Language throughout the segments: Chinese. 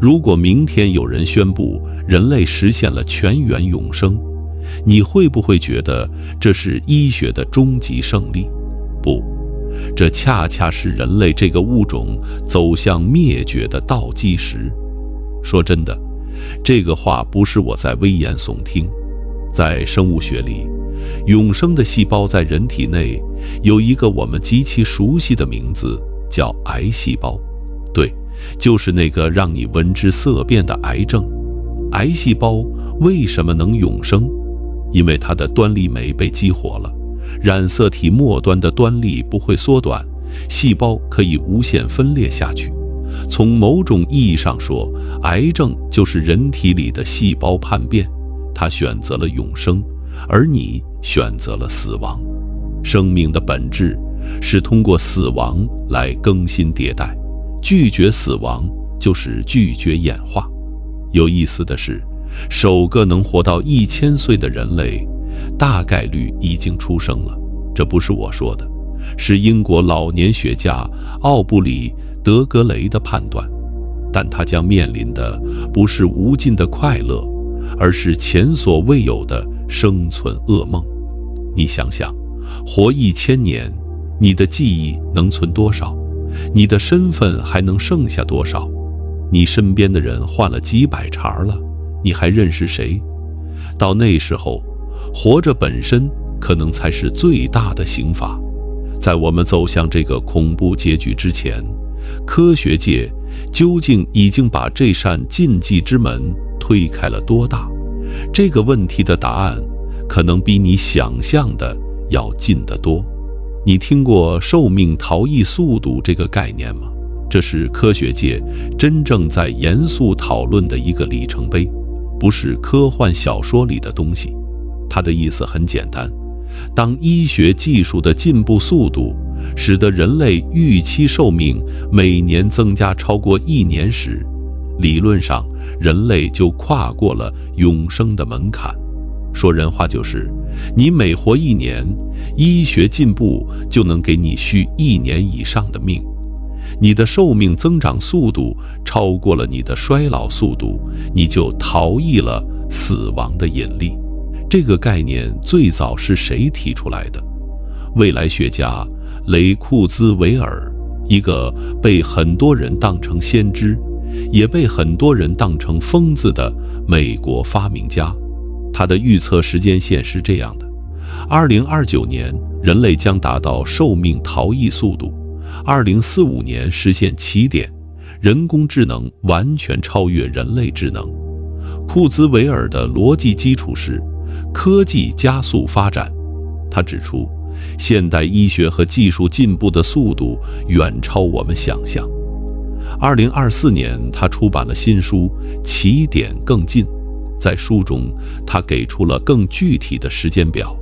如果明天有人宣布人类实现了全员永生，你会不会觉得这是医学的终极胜利？不，这恰恰是人类这个物种走向灭绝的倒计时。说真的，这个话不是我在危言耸听。在生物学里，永生的细胞在人体内有一个我们极其熟悉的名字，叫癌细胞。对，就是那个让你闻之色变的癌症。癌细胞为什么能永生？因为它的端粒酶被激活了，染色体末端的端粒不会缩短，细胞可以无限分裂下去。从某种意义上说，癌症就是人体里的细胞叛变，它选择了永生，而你选择了死亡。生命的本质是通过死亡来更新迭代，拒绝死亡就是拒绝演化。有意思的是，首个能活到1000岁的人类，大概率已经出生了。这不是我说的，是英国老年学家奥布里·德格雷的判断。但他将面临的不是无尽的快乐，而是前所未有的生存噩梦。你想想，活1000年，你的记忆能存多少？你的身份还能剩下多少？你身边的人换了几百茬了，你还认识谁？到那时候，活着本身可能才是最大的刑罚。在我们走向这个恐怖结局之前，科学界究竟已经把这扇禁忌之门推开了多大？这个问题的答案可能比你想象的要近得多。你听过寿命逃逸速度这个概念吗？这是科学界真正在严肃讨论的一个里程碑，不是科幻小说里的东西。它的意思很简单，当医学技术的进步速度使得人类预期寿命每年增加超过1年时，理论上人类就跨过了永生的门槛。说人话就是，你每活1年，医学进步就能给你续1年以上的命。你的寿命增长速度超过了你的衰老速度，你就逃逸了死亡的引力。这个概念最早是谁提出来的？未来学家雷库兹韦尔，一个被很多人当成先知，也被很多人当成疯子的美国发明家。他的预测时间线是这样的：2029年人类将达到寿命逃逸速度，2045年实现起点，人工智能完全超越人类智能。库兹韦尔的逻辑基础是科技加速发展。他指出，现代医学和技术进步的速度远超我们想象。2024年，他出版了新书《起点更近》。在书中，他给出了更具体的时间表。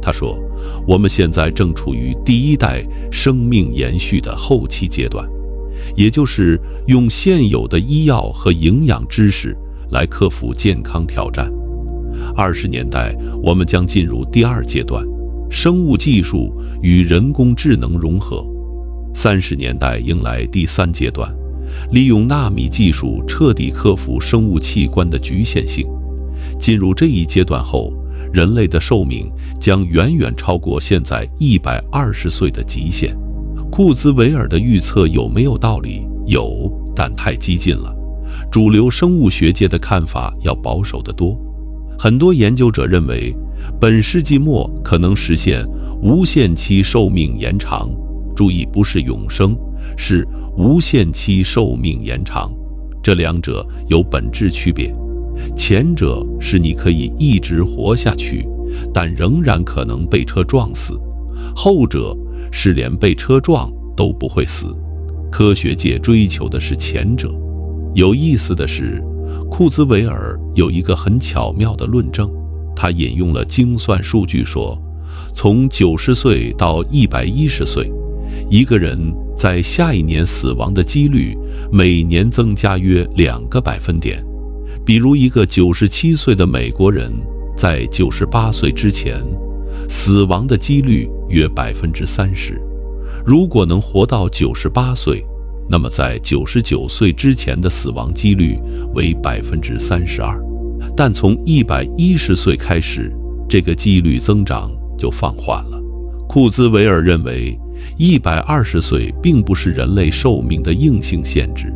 他说，我们现在正处于第一代生命延续的后期阶段，也就是用现有的医药和营养知识来克服健康挑战。20年代，我们将进入第2阶段，生物技术与人工智能融合。30年代迎来第3阶段，利用纳米技术彻底克服生物器官的局限性。进入这一阶段后，人类的寿命将远远超过现在120岁的极限。库兹韦尔的预测有没有道理？有，但太激进了。主流生物学界的看法要保守得多。很多研究者认为，本世纪末可能实现无限期寿命延长。注意，不是永生，是无限期寿命延长。这两者有本质区别。前者是你可以一直活下去，但仍然可能被车撞死；后者是连被车撞都不会死。科学界追求的是前者。有意思的是，库兹韦尔有一个很巧妙的论证。他引用了精算数据说，从90岁到110岁，一个人在下一年死亡的几率每年增加约2个百分点。比如一个97岁的美国人在98岁之前死亡的几率约30%，如果能活到98岁，那么在99岁之前的死亡几率为32%，但从110岁开始，这个几率增长就放缓了。库兹韦尔认为，120岁并不是人类寿命的硬性限制。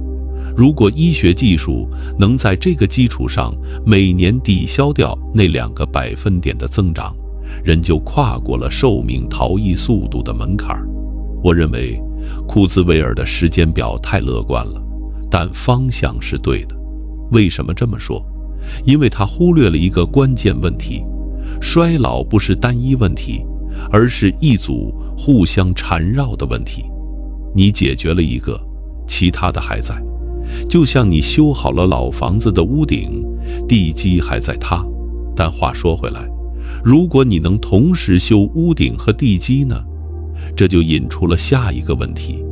如果医学技术能在这个基础上每年抵消掉那2个百分点的增长，人就跨过了寿命逃逸速度的门槛。我认为库兹韦尔的时间表太乐观了，但方向是对的。为什么这么说？因为他忽略了一个关键问题：衰老不是单一问题，而是一组互相缠绕的问题。你解决了一个，其他的还在。就像你修好了老房子的屋顶，地基还在塌。但话说回来，如果你能同时修屋顶和地基呢？这就引出了下一个问题：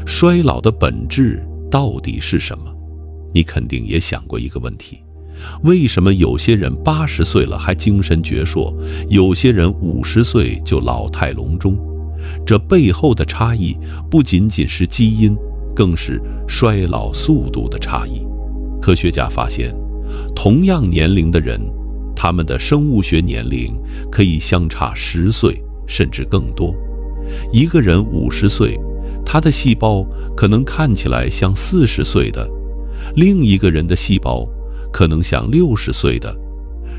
衰老的本质到底是什么？你肯定也想过一个问题：为什么有些人80岁了还精神矍铄，有些人50岁就老态龙钟？这背后的差异不仅仅是基因，更是衰老速度的差异。科学家发现，同样年龄的人，他们的生物学年龄可以相差10岁甚至更多。一个人50岁，他的细胞可能看起来像40岁的，另一个人的细胞可能像60岁的。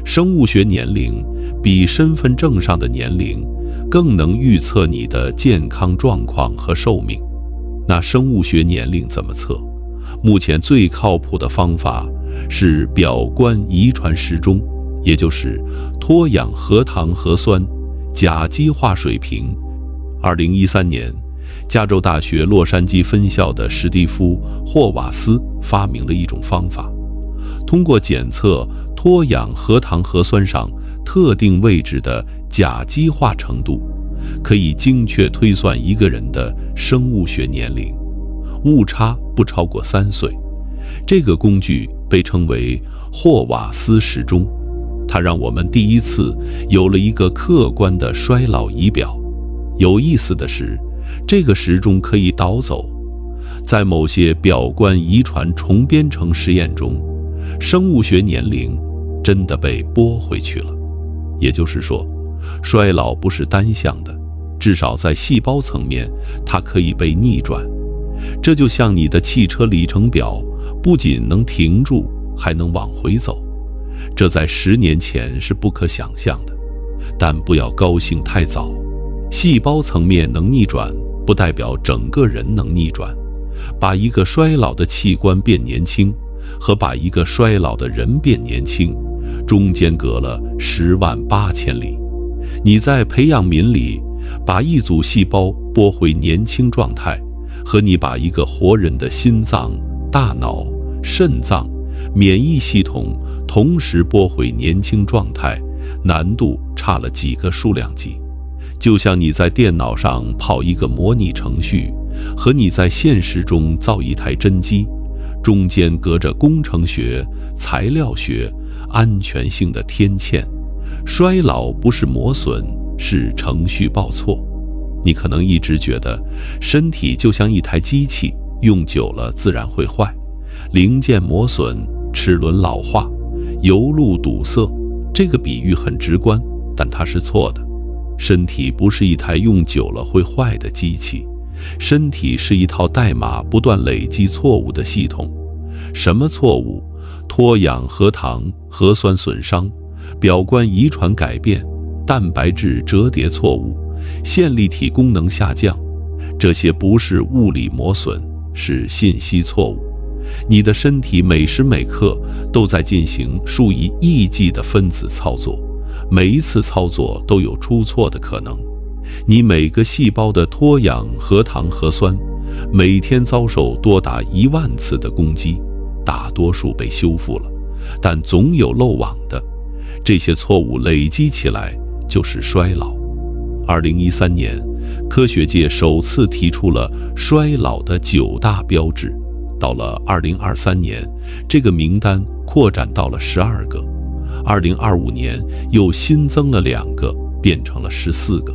生物学年龄比身份证上的年龄更能预测你的健康状况和寿命。那生物学年龄怎么测？目前最靠谱的方法是表观遗传时钟，也就是脱氧核糖核酸甲基化水平。2013年，加州大学洛杉矶分校的史蒂夫·霍瓦斯发明了一种方法，通过检测脱氧核糖核酸上特定位置的甲基化程度，可以精确推算一个人的生物学年龄，误差不超过3岁。这个工具被称为霍瓦斯时钟，它让我们第一次有了一个客观的衰老仪表。有意思的是，这个时钟可以倒走，在某些表观遗传重编程实验中，生物学年龄真的被拨回去了。也就是说，衰老不是单向的，至少在细胞层面，它可以被逆转。这就像你的汽车里程表，不仅能停住，还能往回走。这在10年前是不可想象的。但不要高兴太早，细胞层面能逆转，不代表整个人能逆转。把一个衰老的器官变年轻，和把一个衰老的人变年轻，中间隔了108000里。你在培养皿里把一组细胞拨回年轻状态，和你把一个活人的心脏、大脑、肾脏、免疫系统同时拨回年轻状态，难度差了几个数量级。就像你在电脑上跑一个模拟程序，和你在现实中造一台真机，中间隔着工程学、材料学、安全性的天堑。衰老不是磨损，是程序报错。你可能一直觉得身体就像一台机器，用久了自然会坏，零件磨损，齿轮老化，油路堵塞。这个比喻很直观，但它是错的。身体不是一台用久了会坏的机器，身体是一套代码不断累积错误的系统。什么错误？脱氧核糖核酸损伤，表观遗传改变，蛋白质折叠错误，线粒体功能下降。这些不是物理磨损，是信息错误。你的身体每时每刻都在进行数以亿计的分子操作，每一次操作都有出错的可能。你每个细胞的脱氧核糖核酸每天遭受多达10000次的攻击，大多数被修复了，但总有漏网的。这些错误累积起来就是衰老。2013年，科学界首次提出了衰老的9大标志。到了2023年，这个名单扩展到了12个。2025年又新增了2个，变成了14个。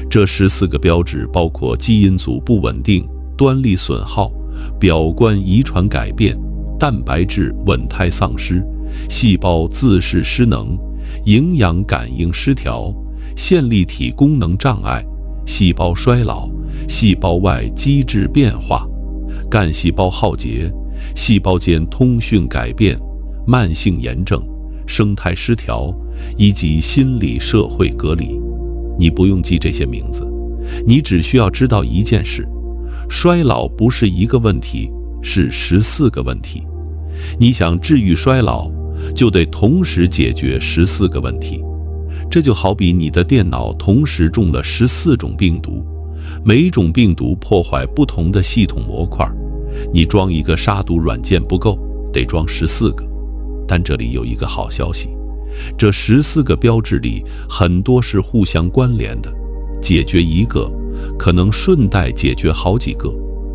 这14个标志包括基因组不稳定、端粒损耗、表观遗传改变，蛋白质稳态丧失，细胞自噬失能，营养感应失调，线粒体功能障碍，细胞衰老，细胞外机制变化，干细胞耗竭，细胞间通讯改变，慢性炎症，生态失调，以及心理社会隔离。你不用记这些名字，你只需要知道一件事：衰老不是一个问题，是14个问题。你想治愈衰老，就得同时解决14个问题。这就好比你的电脑同时中了14种病毒，每种病毒破坏不同的系统模块，你装一个杀毒软件不够，得装14个。但这里有一个好消息，这14个标志里很多是互相关联的，解决一个可能顺带解决好几个。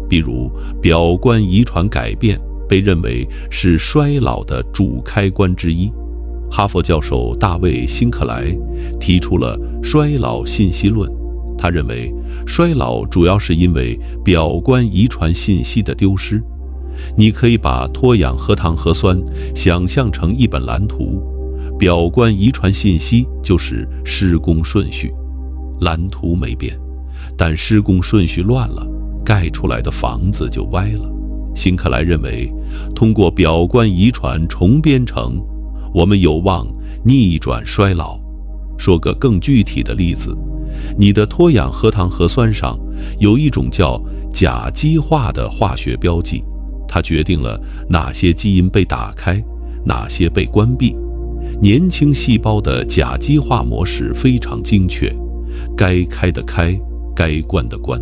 比如表观遗传改变被认为是衰老的主开关之一。哈佛教授大卫·辛克莱提出了衰老信息论，他认为衰老主要是因为表观遗传信息的丢失。你可以把脱氧核糖核酸想象成一本蓝图，表观遗传信息就是施工顺序。蓝图没变，但施工顺序乱了，盖出来的房子就歪了。辛克莱认为，通过表观遗传重编程，我们有望逆转衰老。说个更具体的例子，你的脱氧核糖核酸上有一种叫甲基化的化学标记，它决定了哪些基因被打开，哪些被关闭。年轻细胞的甲基化模式非常精确，该开的开，该关的关。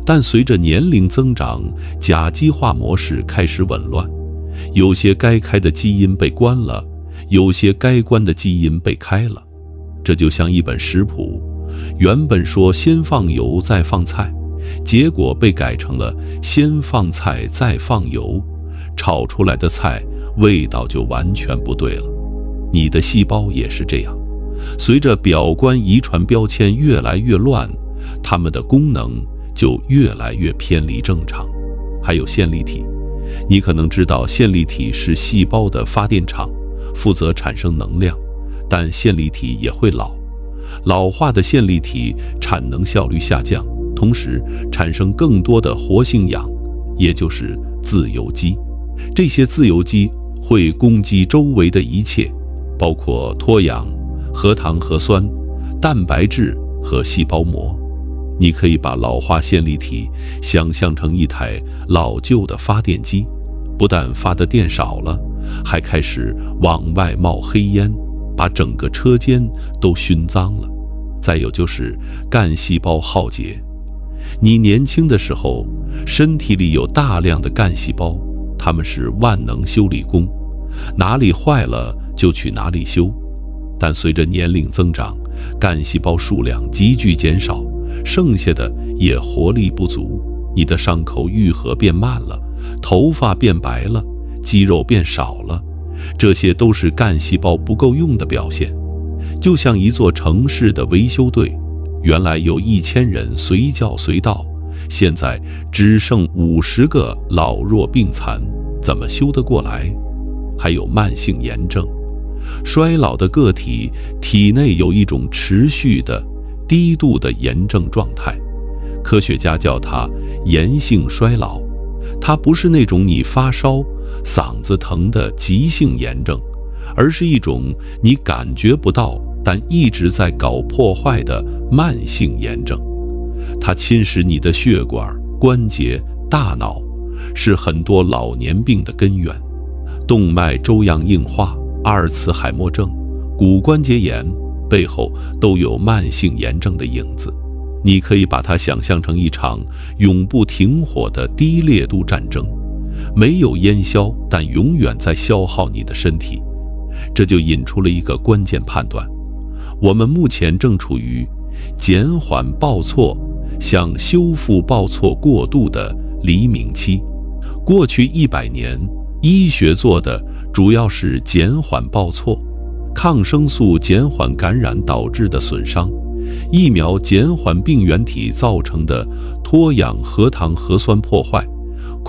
但随着年龄增长，甲基化模式开始紊乱，有些该开的基因被关了，有些该关的基因被开了。这就像一本食谱，原本说先放油再放菜，结果被改成了先放菜再放油，炒出来的菜味道就完全不对了。你的细胞也是这样，随着表观遗传标签越来越乱，它们的功能就越来越偏离正常。还有线粒体，你可能知道线粒体是细胞的发电厂，负责产生能量，但线粒体也会老，老化的线粒体产能效率下降，同时产生更多的活性氧，也就是自由基。这些自由基会攻击周围的一切，包括脱氧、核糖核酸、蛋白质和细胞膜。你可以把老化线粒体想象成一台老旧的发电机，不但发的电少了，还开始往外冒黑烟，把整个车间都熏脏了。再有就是干细胞耗竭。你年轻的时候，身体里有大量的干细胞，它们是万能修理工，哪里坏了就去哪里修。但随着年龄增长，干细胞数量急剧减少，剩下的也活力不足，你的伤口愈合变慢了，头发变白了，肌肉变少了，这些都是干细胞不够用的表现。就像一座城市的维修队，原来有1000人随叫随到，现在只剩50个老弱病残，怎么修得过来？还有慢性炎症，衰老的个体体内有一种持续的低度的炎症状态，科学家叫它炎性衰老。它不是那种你发烧、嗓子疼的急性炎症，而是一种你感觉不到但一直在搞破坏的慢性炎症。它侵蚀你的血管、关节、大脑，是很多老年病的根源。动脉粥样硬化、阿尔茨海默症、骨关节炎背后都有慢性炎症的影子。你可以把它想象成一场永不停火的低烈度战争，没有烟消，但永远在消耗你的身体。这就引出了一个关键判断：我们目前正处于减缓报错向修复报错过渡的黎明期。过去100年，医学做的主要是减缓报错，抗生素减缓感染导致的损伤，疫苗减缓病原体造成的脱氧核糖核酸破坏，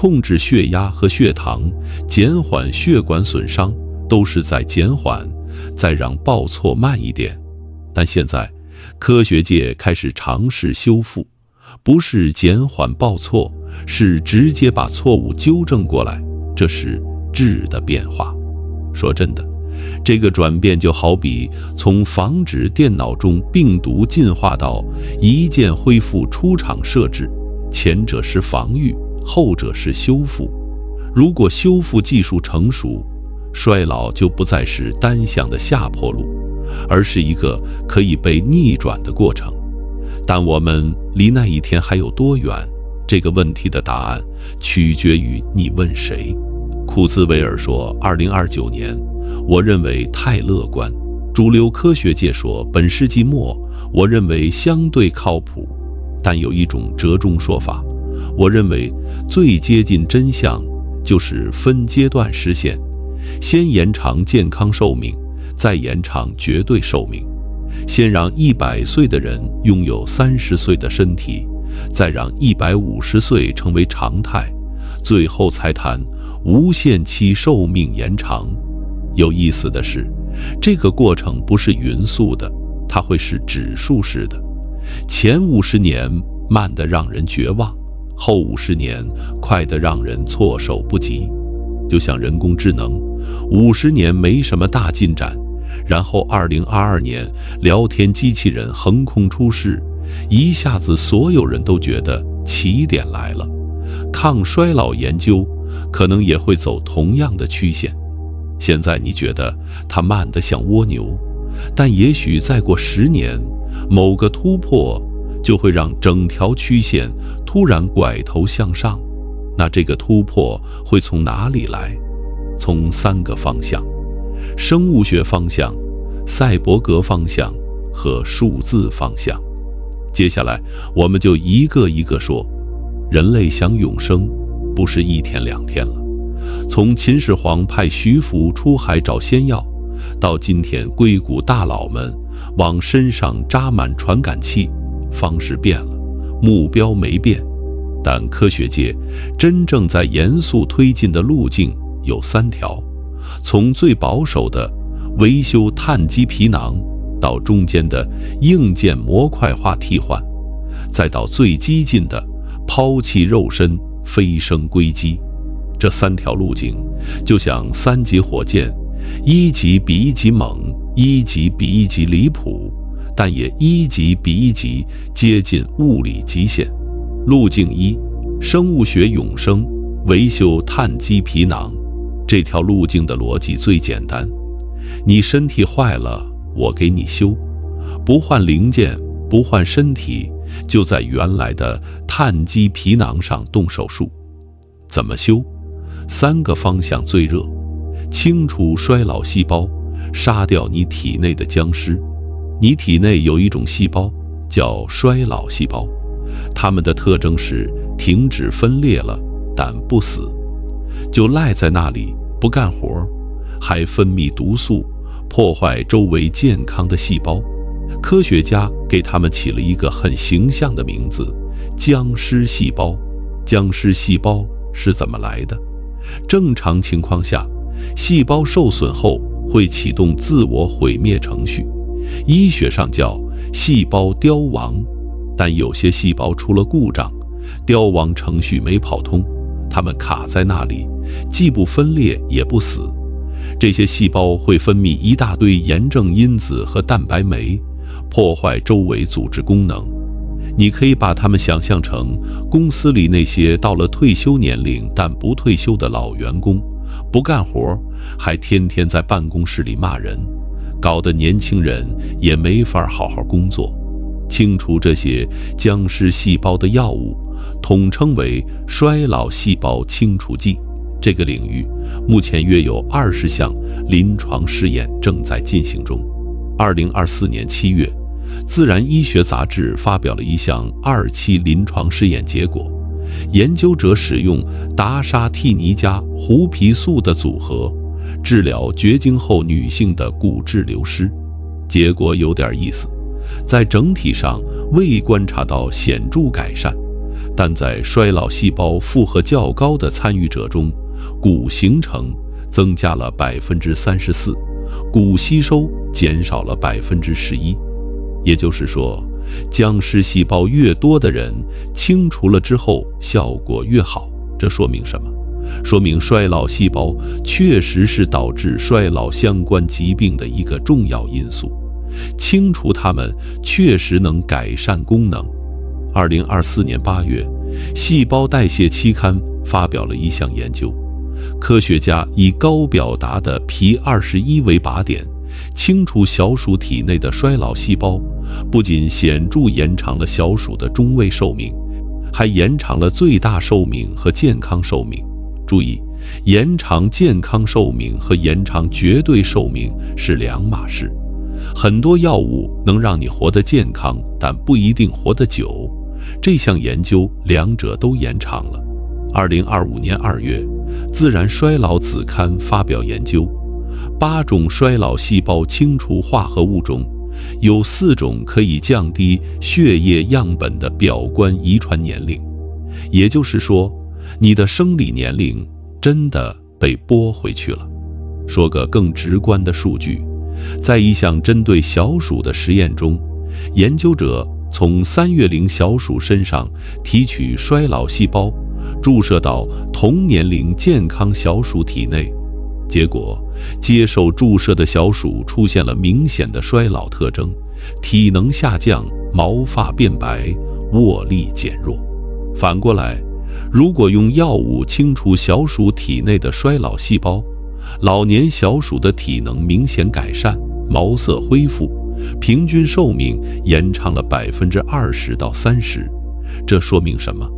控制血压和血糖，减缓血管损伤，都是在减缓，再让报错慢一点。但现在，科学界开始尝试修复，不是减缓报错，是直接把错误纠正过来，这是质的变化。说真的，这个转变就好比从防止电脑中病毒进化到一键恢复出厂设置，前者是防御，后者是修复。如果修复技术成熟，衰老就不再是单向的下坡路，而是一个可以被逆转的过程。但我们离那一天还有多远？这个问题的答案取决于你问谁。库兹韦尔说，2029年，我认为太乐观。主流科学界说本世纪末，我认为相对靠谱。但有一种折中说法，我认为最接近真相就是分阶段实现，先延长健康寿命，再延长绝对寿命。先让100岁的人拥有30岁的身体，再让150岁成为常态，最后才谈无限期寿命延长。有意思的是，这个过程不是匀速的，它会是指数式的。前50年慢得让人绝望，后50年快得让人措手不及。就像人工智能，50年没什么大进展，然后2022年聊天机器人横空出世，一下子所有人都觉得起点来了。抗衰老研究可能也会走同样的曲线。现在你觉得它慢得像蜗牛，但也许再过10年，某个突破就会让整条曲线突然拐头向上。那这个突破会从哪里来？从3个方向：生物学方向、赛博格方向和数字方向。接下来我们就一个一个说。人类想永生，不是1天2天了。从秦始皇派徐福出海找仙药，到今天硅谷大佬们往身上扎满传感器，方式变了，目标没变。但科学界真正在严肃推进的路径有3条，从最保守的维修碳基皮囊，到中间的硬件模块化替换，再到最激进的抛弃肉身，飞升硅基。这3条路径就像3级火箭，1级比1级猛，1级比1级离谱，但也1级比1级接近物理极限。路径1：生物学永生，维修碳基皮囊。这条路径的逻辑最简单，你身体坏了，我给你修，不换零件，不换身体，就在原来的碳基皮囊上动手术。怎么修？3个方向最热：清除衰老细胞，杀掉你体内的僵尸。你体内有一种细胞叫衰老细胞，它们的特征是停止分裂了，但不死，就赖在那里不干活，还分泌毒素，破坏周围健康的细胞。科学家给它们起了一个很形象的名字：僵尸细胞。僵尸细胞是怎么来的？正常情况下，细胞受损后会启动自我毁灭程序，医学上叫细胞凋亡。但有些细胞出了故障，凋亡程序没跑通，它们卡在那里，既不分裂也不死。这些细胞会分泌一大堆炎症因子和蛋白酶，破坏周围组织功能。你可以把它们想象成公司里那些到了退休年龄但不退休的老员工，不干活，还天天在办公室里骂人，搞得年轻人也没法好好工作。清除这些僵尸细胞的药物统称为衰老细胞清除剂。这个领域目前约有20项临床试验正在进行中。2024年7月，自然医学杂志发表了一项2期临床试验结果，研究者使用达沙替尼加胡皮素的组合治疗绝经后女性的骨质流失。结果有点意思，在整体上未观察到显著改善，但在衰老细胞负荷较高的参与者中，骨形成增加了34%，骨吸收减少了11%。也就是说，僵尸细胞越多的人，清除了之后效果越好。这说明什么？说明衰老细胞确实是导致衰老相关疾病的一个重要因素，清除它们确实能改善功能。2024年8月，《细胞代谢》期刊发表了一项研究，科学家以高表达的p21为靶点，清除小鼠体内的衰老细胞，不仅显著延长了小鼠的中位寿命，还延长了最大寿命和健康寿命。注意，延长健康寿命和延长绝对寿命是两码事。很多药物能让你活得健康，但不一定活得久。这项研究两者都延长了。2025年2月，《自然衰老》子刊发表研究，8种衰老细胞清除化合物中，有4种可以降低血液样本的表观遗传年龄。也就是说，你的生理年龄真的被拨回去了。说个更直观的数据，在一项针对小鼠的实验中，研究者从3月龄小鼠身上提取衰老细胞，注射到同年龄健康小鼠体内。结果，接受注射的小鼠出现了明显的衰老特征，体能下降，毛发变白，握力减弱。反过来，如果用药物清除小鼠体内的衰老细胞，老年小鼠的体能明显改善，毛色恢复，平均寿命延长了20%到30%。这说明什么？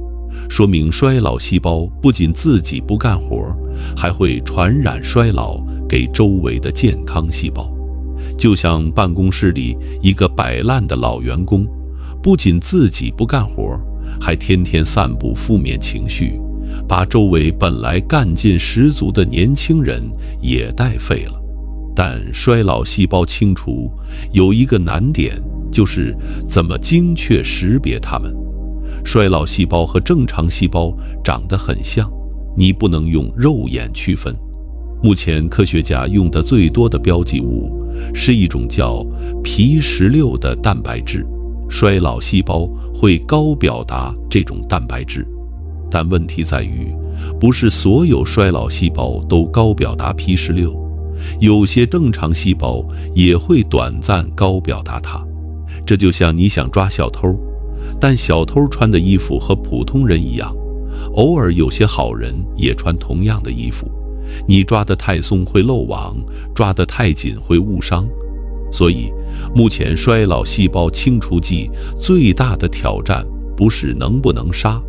说明衰老细胞不仅自己不干活，还会传染衰老给周围的健康细胞。就像办公室里一个摆烂的老员工，不仅自己不干活，还天天散布负面情绪，把周围本来干劲十足的年轻人也带废了。但衰老细胞清除有一个难点，就是怎么精确识别它们。衰老细胞和正常细胞长得很像，你不能用肉眼区分。目前科学家用的最多的标记物是一种叫p16的蛋白质，衰老细胞会高表达这种蛋白质。但问题在于，不是所有衰老细胞都高表达p16，有些正常细胞也会短暂高表达它。这就像你想抓小偷，但小偷穿的衣服和普通人一样，偶尔有些好人也穿同样的衣服，你抓得太松会漏网，抓得太紧会误伤。所以，目前衰老细胞清除剂最大的挑战不是能不能杀，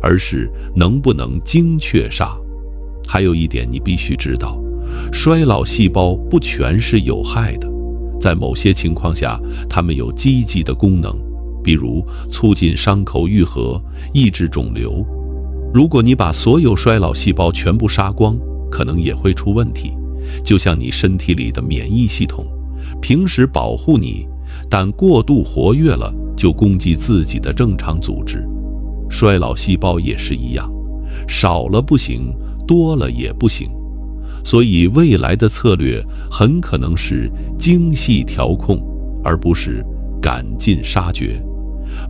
而是能不能精确杀。还有一点你必须知道，衰老细胞不全是有害的，在某些情况下，它们有积极的功能，比如促进伤口愈合，抑制肿瘤。如果你把所有衰老细胞全部杀光，可能也会出问题。就像你身体里的免疫系统，平时保护你，但过度活跃了就攻击自己的正常组织。衰老细胞也是一样，少了不行，多了也不行。所以未来的策略很可能是精细调控，而不是赶尽杀绝，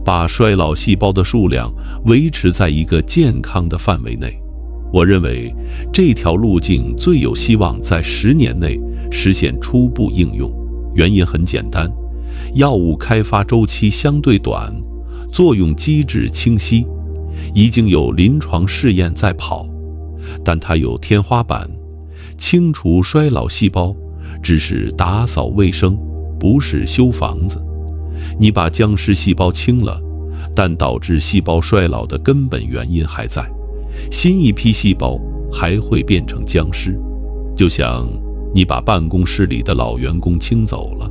把衰老细胞的数量维持在一个健康的范围内。我认为这条路径最有希望在10年内实现初步应用。原因很简单，药物开发周期相对短，作用机制清晰，已经有临床试验在跑。但它有天花板，清除衰老细胞只是打扫卫生，不是修房子。你把僵尸细胞清了，但导致细胞衰老的根本原因还在，新一批细胞还会变成僵尸。就像你把办公室里的老员工清走了，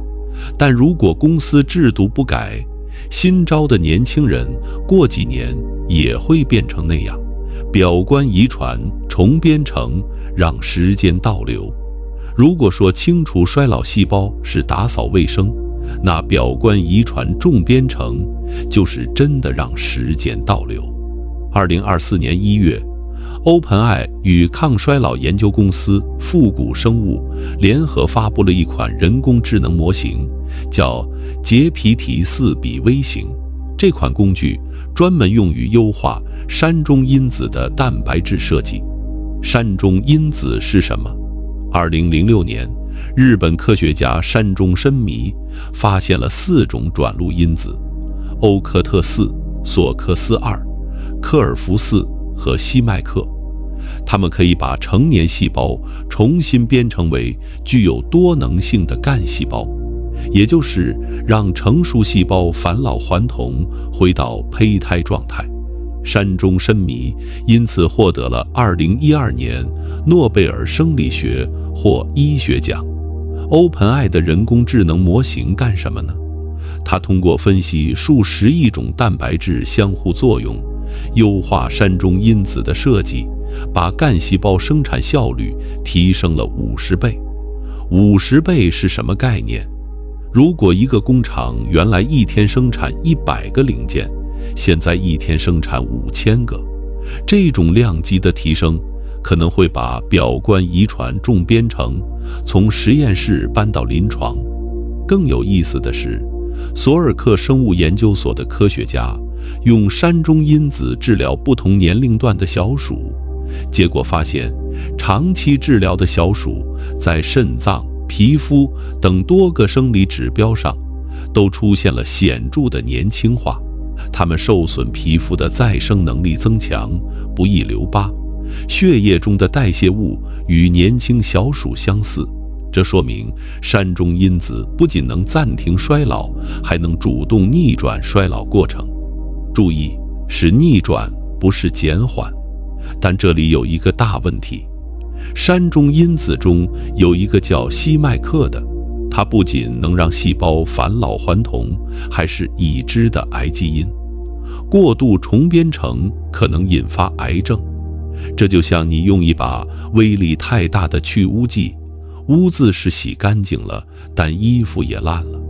但如果公司制度不改，新招的年轻人过几年也会变成那样，表观遗传重编程，让时间倒流。如果说清除衰老细胞是打扫卫生，那表观遗传重编程就是真的让时间倒流。2024年1月，OpenAI 与抗衰老研究公司复古生物联合发布了一款人工智能模型，叫杰皮提4比微型。这款工具专门用于优化山中因子的蛋白质设计。山中因子是什么？2006年，日本科学家山中伸弥发现了4种转录因子：欧科特4、索克斯2、科尔福4和西麦克。它们可以把成年细胞重新编程为具有多能性的干细胞，也就是让成熟细胞返老还童，回到胚胎状态。山中伸弥因此获得了2012年诺贝尔生理学或医学奖。OpenAI 的人工智能模型干什么呢？它通过分析数十亿种蛋白质相互作用，优化山中因子的设计，把干细胞生产效率提升了50倍。50倍是什么概念？如果一个工厂原来一天生产100个零件，现在一天生产5000个，这种量级的提升可能会把表观遗传重编程从实验室搬到临床。更有意思的是，索尔克生物研究所的科学家用山中因子治疗不同年龄段的小鼠，结果发现长期治疗的小鼠在肾脏、皮肤等多个生理指标上都出现了显著的年轻化。它们受损皮肤的再生能力增强，不易留疤，血液中的代谢物与年轻小鼠相似。这说明山中因子不仅能暂停衰老，还能主动逆转衰老过程。注意，是逆转，不是减缓。但这里有一个大问题，山中因子中有一个叫西麦克的，它不仅能让细胞返老还童，还是已知的癌基因。过度重编程可能引发癌症。这就像你用一把威力太大的去污剂，污渍是洗干净了，但衣服也烂了。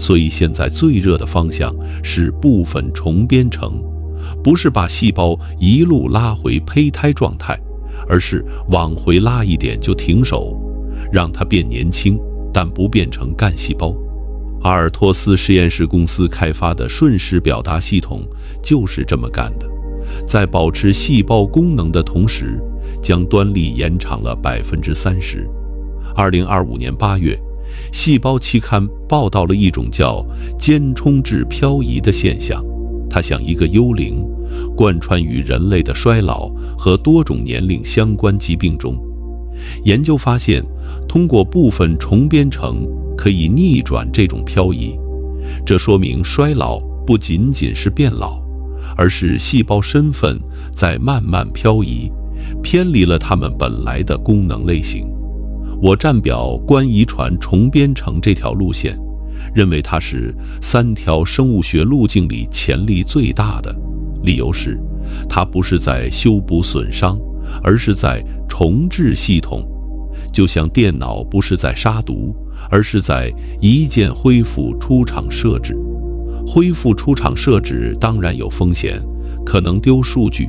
所以现在最热的方向是部分重编程，不是把细胞一路拉回胚胎状态，而是往回拉一点就停手，让它变年轻，但不变成干细胞。阿尔托斯实验室公司开发的瞬时表达系统就是这么干的，在保持细胞功能的同时，将端粒延长了30%。2025年8月，《细胞》期刊报道了一种叫间充质漂移的现象，它像一个幽灵，贯穿于人类的衰老和多种年龄相关疾病中。研究发现，通过部分重编程可以逆转这种漂移，这说明衰老不仅仅是变老，而是细胞身份在慢慢漂移，偏离了它们本来的功能类型。我站表观遗传重编程这条路线，认为它是3条生物学路径里潜力最大的。理由是，它不是在修补损伤，而是在重置系统。就像电脑不是在杀毒，而是在一键恢复出厂设置。恢复出厂设置当然有风险，可能丢数据，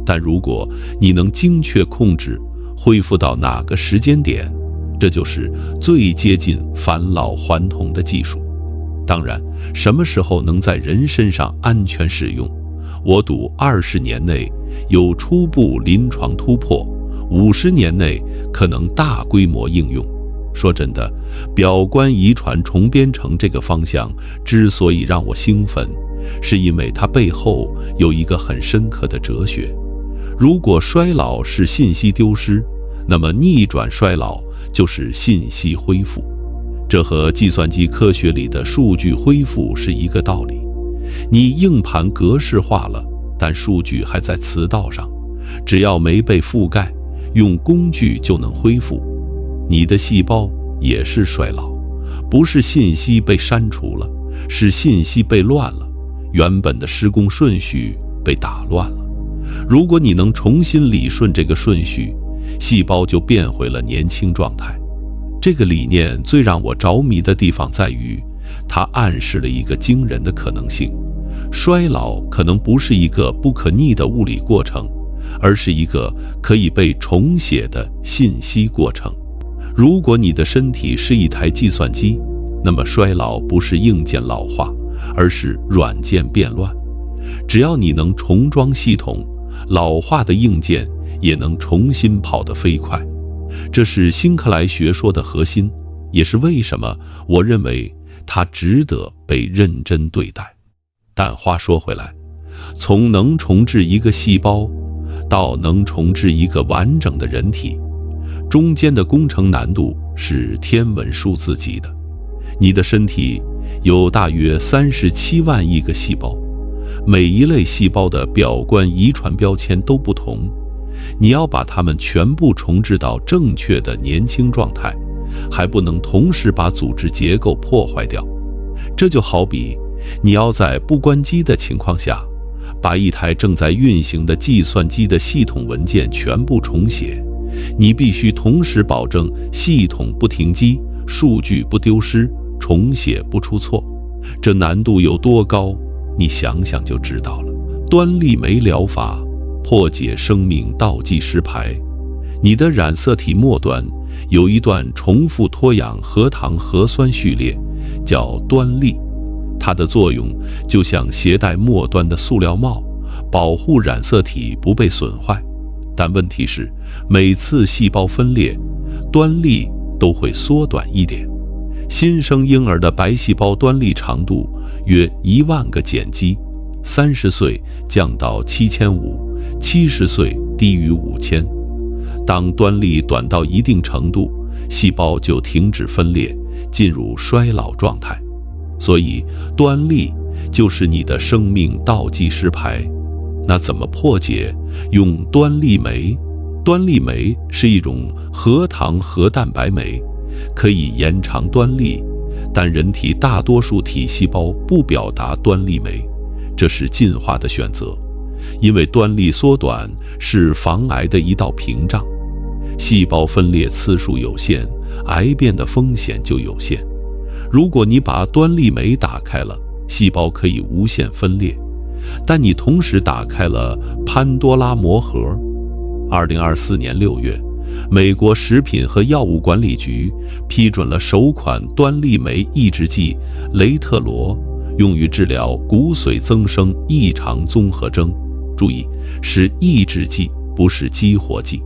但如果你能精确控制恢复到哪个时间点，这就是最接近返老还童的技术。当然，什么时候能在人身上安全使用，我赌20年内有初步临床突破，50年内可能大规模应用。说真的，表观遗传重编程这个方向之所以让我兴奋，是因为它背后有一个很深刻的哲学。如果衰老是信息丢失，那么逆转衰老就是信息恢复。这和计算机科学里的数据恢复是一个道理。你硬盘格式化了，但数据还在磁道上，只要没被覆盖，用工具就能恢复。你的细胞也是衰老，不是信息被删除了，是信息被乱了，原本的施工顺序被打乱了。如果你能重新理顺这个顺序，细胞就变回了年轻状态。这个理念最让我着迷的地方在于，它暗示了一个惊人的可能性：衰老可能不是一个不可逆的物理过程，而是一个可以被重写的信息过程。如果你的身体是一台计算机，那么衰老不是硬件老化，而是软件变乱。只要你能重装系统，老化的硬件也能重新跑得飞快。这是辛克莱学说的核心，也是为什么我认为它值得被认真对待。但话说回来，从能重置一个细胞到能重置一个完整的人体，中间的工程难度是天文数字级的。你的身体有大约37万亿个细胞，每一类细胞的表观遗传标签都不同，你要把它们全部重置到正确的年轻状态，还不能同时把组织结构破坏掉。这就好比你要在不关机的情况下，把一台正在运行的计算机的系统文件全部重写，你必须同时保证系统不停机，数据不丢失，重写不出错。这难度有多高，你想想就知道了。端粒酶疗法破解生命倒计时牌。你的染色体末端有一段重复脱氧核糖核酸序列，叫端粒。它的作用就像携带末端的塑料帽，保护染色体不被损坏。但问题是，每次细胞分裂，端粒都会缩短一点。新生婴儿的白细胞端粒长度约1万个碱基，30岁降到7500，70岁低于5000。当端粒短到一定程度，细胞就停止分裂，进入衰老状态。所以端粒就是你的生命倒计时牌。那怎么破解？用端粒酶。端粒酶是一种核糖核蛋白酶，可以延长端粒，但人体大多数体细胞不表达端粒酶，这是进化的选择。因为端粒缩短是防癌的一道屏障，细胞分裂次数有限，癌变的风险就有限。如果你把端粒酶打开了，细胞可以无限分裂，但你同时打开了潘多拉魔盒。2024年6月，美国食品和药物管理局批准了首款端粒酶抑制剂雷特罗，用于治疗骨髓增生异常综合征。注意，是抑制剂，不是激活剂。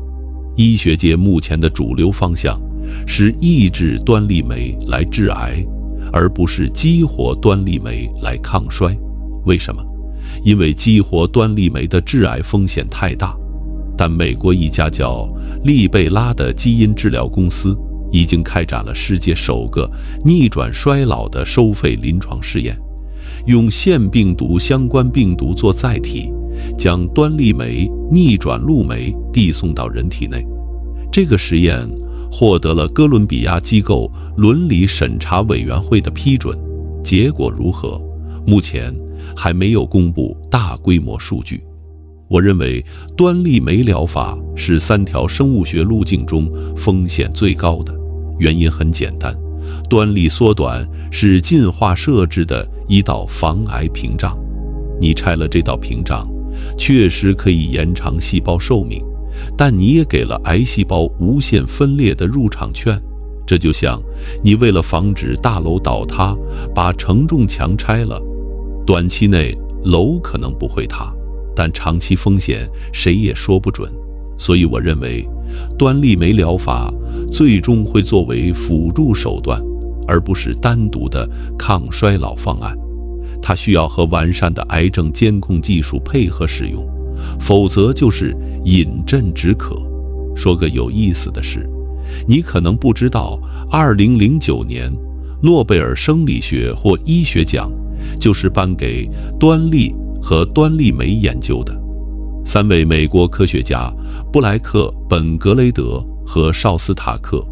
医学界目前的主流方向是抑制端粒酶来治癌，而不是激活端粒酶来抗衰。为什么？因为激活端粒酶的致癌风险太大。但美国一家叫利贝拉的基因治疗公司已经开展了世界首个逆转衰老的收费临床试验，用腺病毒相关病毒做载体，将端粒酶逆转录酶递送到人体内。这个实验获得了哥伦比亚机构伦理审查委员会的批准。结果如何？目前还没有公布大规模数据。我认为端粒酶疗法是3条生物学路径中风险最高的，原因很简单，端粒缩短是进化设置的一道防癌屏障。你拆了这道屏障，确实可以延长细胞寿命，但你也给了癌细胞无限分裂的入场券。这就像你为了防止大楼倒塌，把承重墙拆了，短期内楼可能不会塌，但长期风险谁也说不准。所以我认为端粒酶疗法最终会作为辅助手段，而不是单独的抗衰老方案。它需要和完善的癌症监控技术配合使用，否则就是饮鸩止渴。说个有意思的事，你可能不知道，2009年诺贝尔生理学或医学奖就是颁给端粒和端粒酶研究的。3位美国科学家布莱克、本格雷德和绍斯塔克，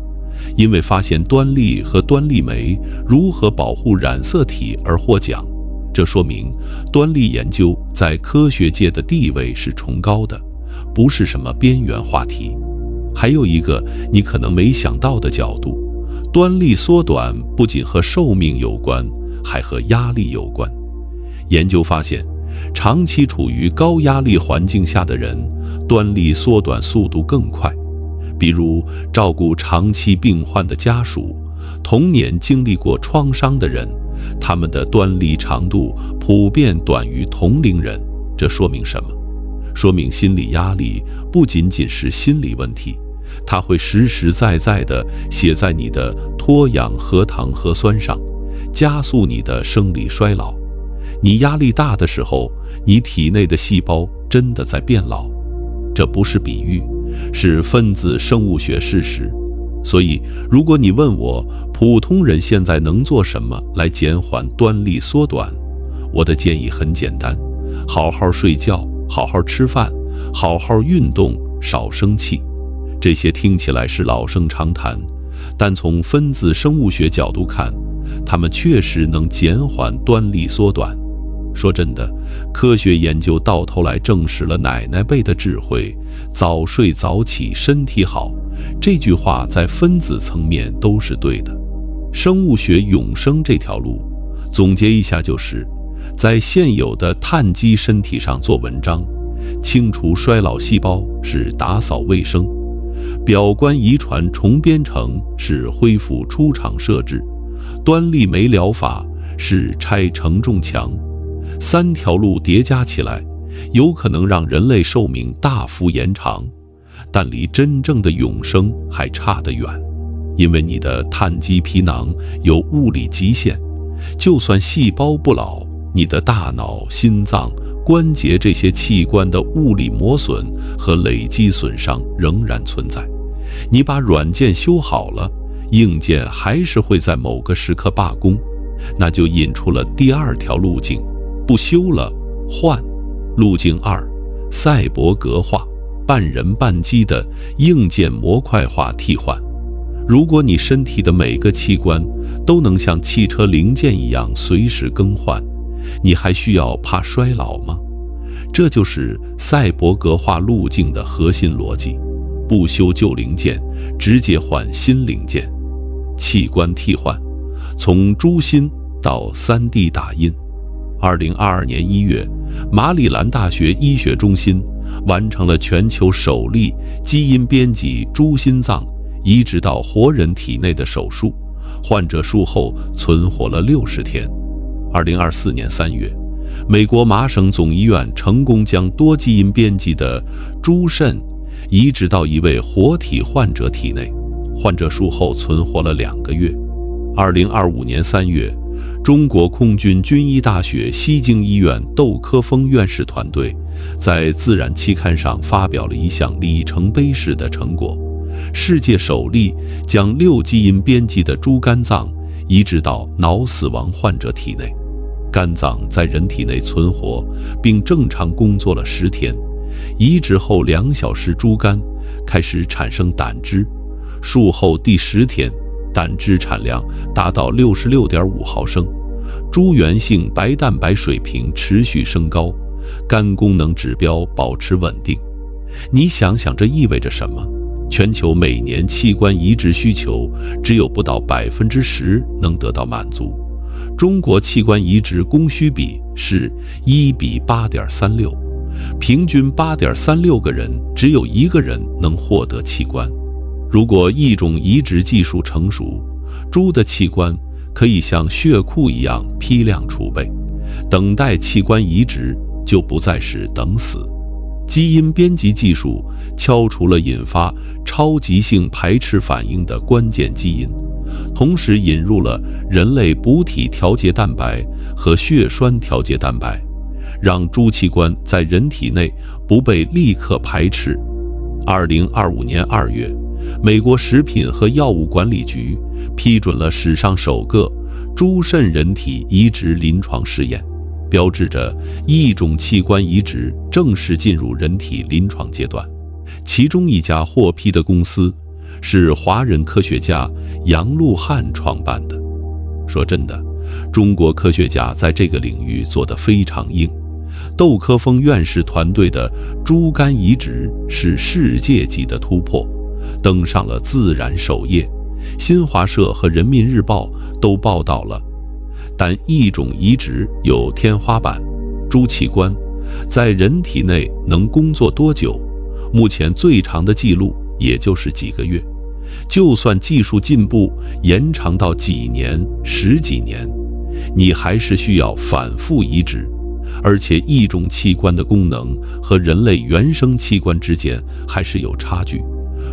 因为发现端粒和端粒酶如何保护染色体而获奖。这说明端粒研究在科学界的地位是崇高的，不是什么边缘话题。还有一个你可能没想到的角度，端粒缩短不仅和寿命有关，还和压力有关。研究发现，长期处于高压力环境下的人，端粒缩短速度更快。比如照顾长期病患的家属，童年经历过创伤的人，他们的端粒长度普遍短于同龄人。这说明什么？说明心理压力不仅仅是心理问题，它会实实在在地写在你的脱氧核糖核酸上，加速你的生理衰老。你压力大的时候，你体内的细胞真的在变老。这不是比喻，是分子生物学事实。所以，如果你问我普通人现在能做什么来减缓端粒缩短，我的建议很简单：好好睡觉，好好吃饭，好好运动，少生气。这些听起来是老生常谈，但从分子生物学角度看，它们确实能减缓端粒缩短。说真的，科学研究到头来证实了奶奶辈的智慧：早睡早起，身体好。这句话在分子层面都是对的。生物学永生这条路，总结一下就是：在现有的碳基身体上做文章，清除衰老细胞是打扫卫生，表观遗传重编程是恢复出厂设置，端粒酶疗法是拆承重墙。3条路叠加起来，有可能让人类寿命大幅延长，但离真正的永生还差得远。因为你的碳基皮囊有物理极限，就算细胞不老，你的大脑、心脏、关节这些器官的物理磨损和累积损伤仍然存在。你把软件修好了，硬件还是会在某个时刻罢工，那就引出了第2条路径：不修了，换。路径2：赛博格化，半人半机的硬件模块化替换。如果你身体的每个器官都能像汽车零件一样随时更换，你还需要怕衰老吗？这就是赛博格化路径的核心逻辑：不修旧零件，直接换新零件。器官替换，从猪心到3D 打印。2022年1月，马里兰大学医学中心完成了全球首例基因编辑猪心脏移植到活人体内的手术，患者术后存活了60天。2024年3月，美国麻省总医院成功将多基因编辑的猪肾移植到一位活体患者体内，患者术后存活了2个月。2025年3月，中国空军军医大学西京医院窦科峰院士团队在《自然》期刊上发表了一项里程碑式的成果：世界首例将6基因编辑的猪肝脏移植到脑死亡患者体内。肝脏在人体内存活并正常工作了10天，移植后2小时，猪肝开始产生胆汁，术后第10天，胆汁产量达到66.5毫升，猪源性白蛋白水平持续升高，肝功能指标保持稳定。你想想这意味着什么？全球每年器官移植需求只有不到10%能得到满足。中国器官移植供需比是1比8.36，平均8.36个人只有1个人能获得器官。如果一种移植技术成熟，猪的器官可以像血库一样批量储备，等待器官移植就不再是等死。基因编辑技术敲除了引发超极性排斥反应的关键基因，同时引入了人类补体调节蛋白和血栓调节蛋白，让猪器官在人体内不被立刻排斥。2025年2月，美国食品和药物管理局批准了史上首个猪肾人体移植临床试验，标志着一种器官移植正式进入人体临床阶段。其中一家获批的公司是华人科学家杨鹿汉创办的。说真的，中国科学家在这个领域做得非常硬。窦科峰院士团队的猪肝移植是世界级的突破，登上了《自然》首页，新华社和人民日报都报道了。但一种移植有天花板，猪器官在人体内能工作多久？目前最长的记录也就是几个月，就算技术进步延长到几年、十几年，你还是需要反复移植，而且一种器官的功能和人类原生器官之间还是有差距。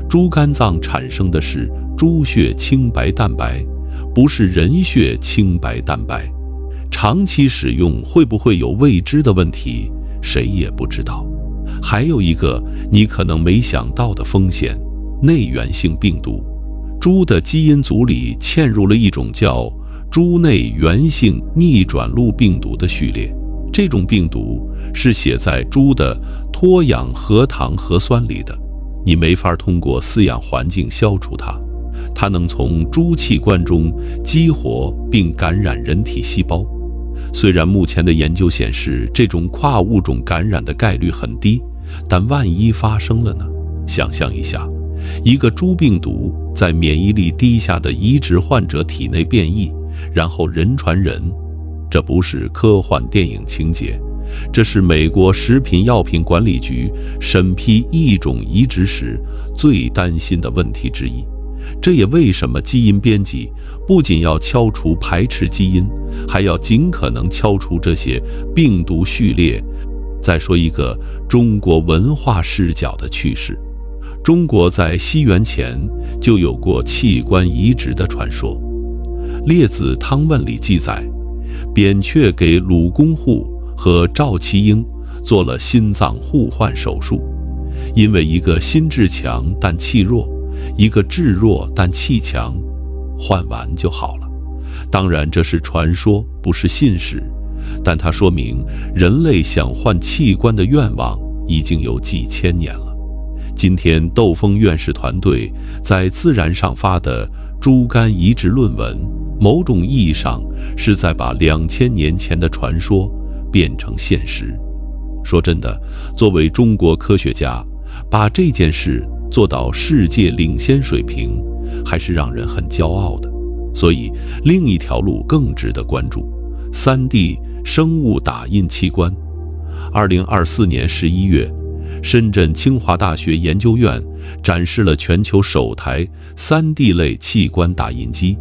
猪肝脏产生的是猪血清白蛋白，不是人血清白蛋白。长期使用会不会有未知的问题，谁也不知道。还有一个你可能没想到的风险，内源性病毒。猪的基因组里嵌入了一种叫猪内源性逆转录病毒的序列，这种病毒是写在猪的脱氧核糖核酸里的，你没法通过饲养环境消除它。它能从猪器官中激活并感染人体细胞。虽然目前的研究显示这种跨物种感染的概率很低，但万一发生了呢？想象一下，一个猪病毒在免疫力低下的移植患者体内变异，然后人传人。这不是科幻电影情节，这是美国食品药品管理局审批异种移植时最担心的问题之一。这也为什么基因编辑不仅要敲除排斥基因，还要尽可能敲除这些病毒序列。再说一个中国文化视角的趣事，中国在西元前就有过器官移植的传说。列子汤问里记载，扁鹊给鲁公户和赵齐英做了心脏互换手术，因为一个心智强但气弱，一个智弱但气强，换完就好了。当然这是传说，不是信史，但它说明人类想换器官的愿望已经有几千年了。今天窦峰院士团队在《自然》上发的猪肝移植论文，某种意义上是在把2000年前的传说变成现实。说真的，作为中国科学家，把这件事做到世界领先水平，还是让人很骄傲的。所以另一条路更值得关注，3D 生物打印器官。2024年11月，深圳清华大学研究院展示了全球首台 3D 类器官打印机。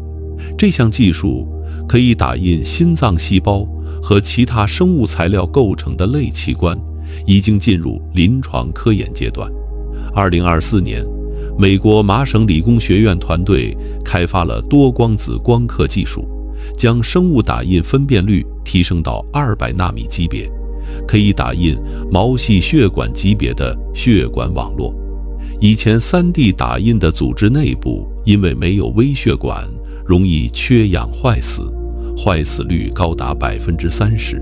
这项技术可以打印心脏细胞和其他生物材料构成的类器官，已经进入临床科研阶段。2024年，美国麻省理工学院团队开发了多光子光刻技术，将生物打印分辨率提升到200纳米级别，可以打印毛细血管级别的血管网络。以前 3D 打印的组织内部因为没有微血管，容易缺氧坏死，坏死率高达30%。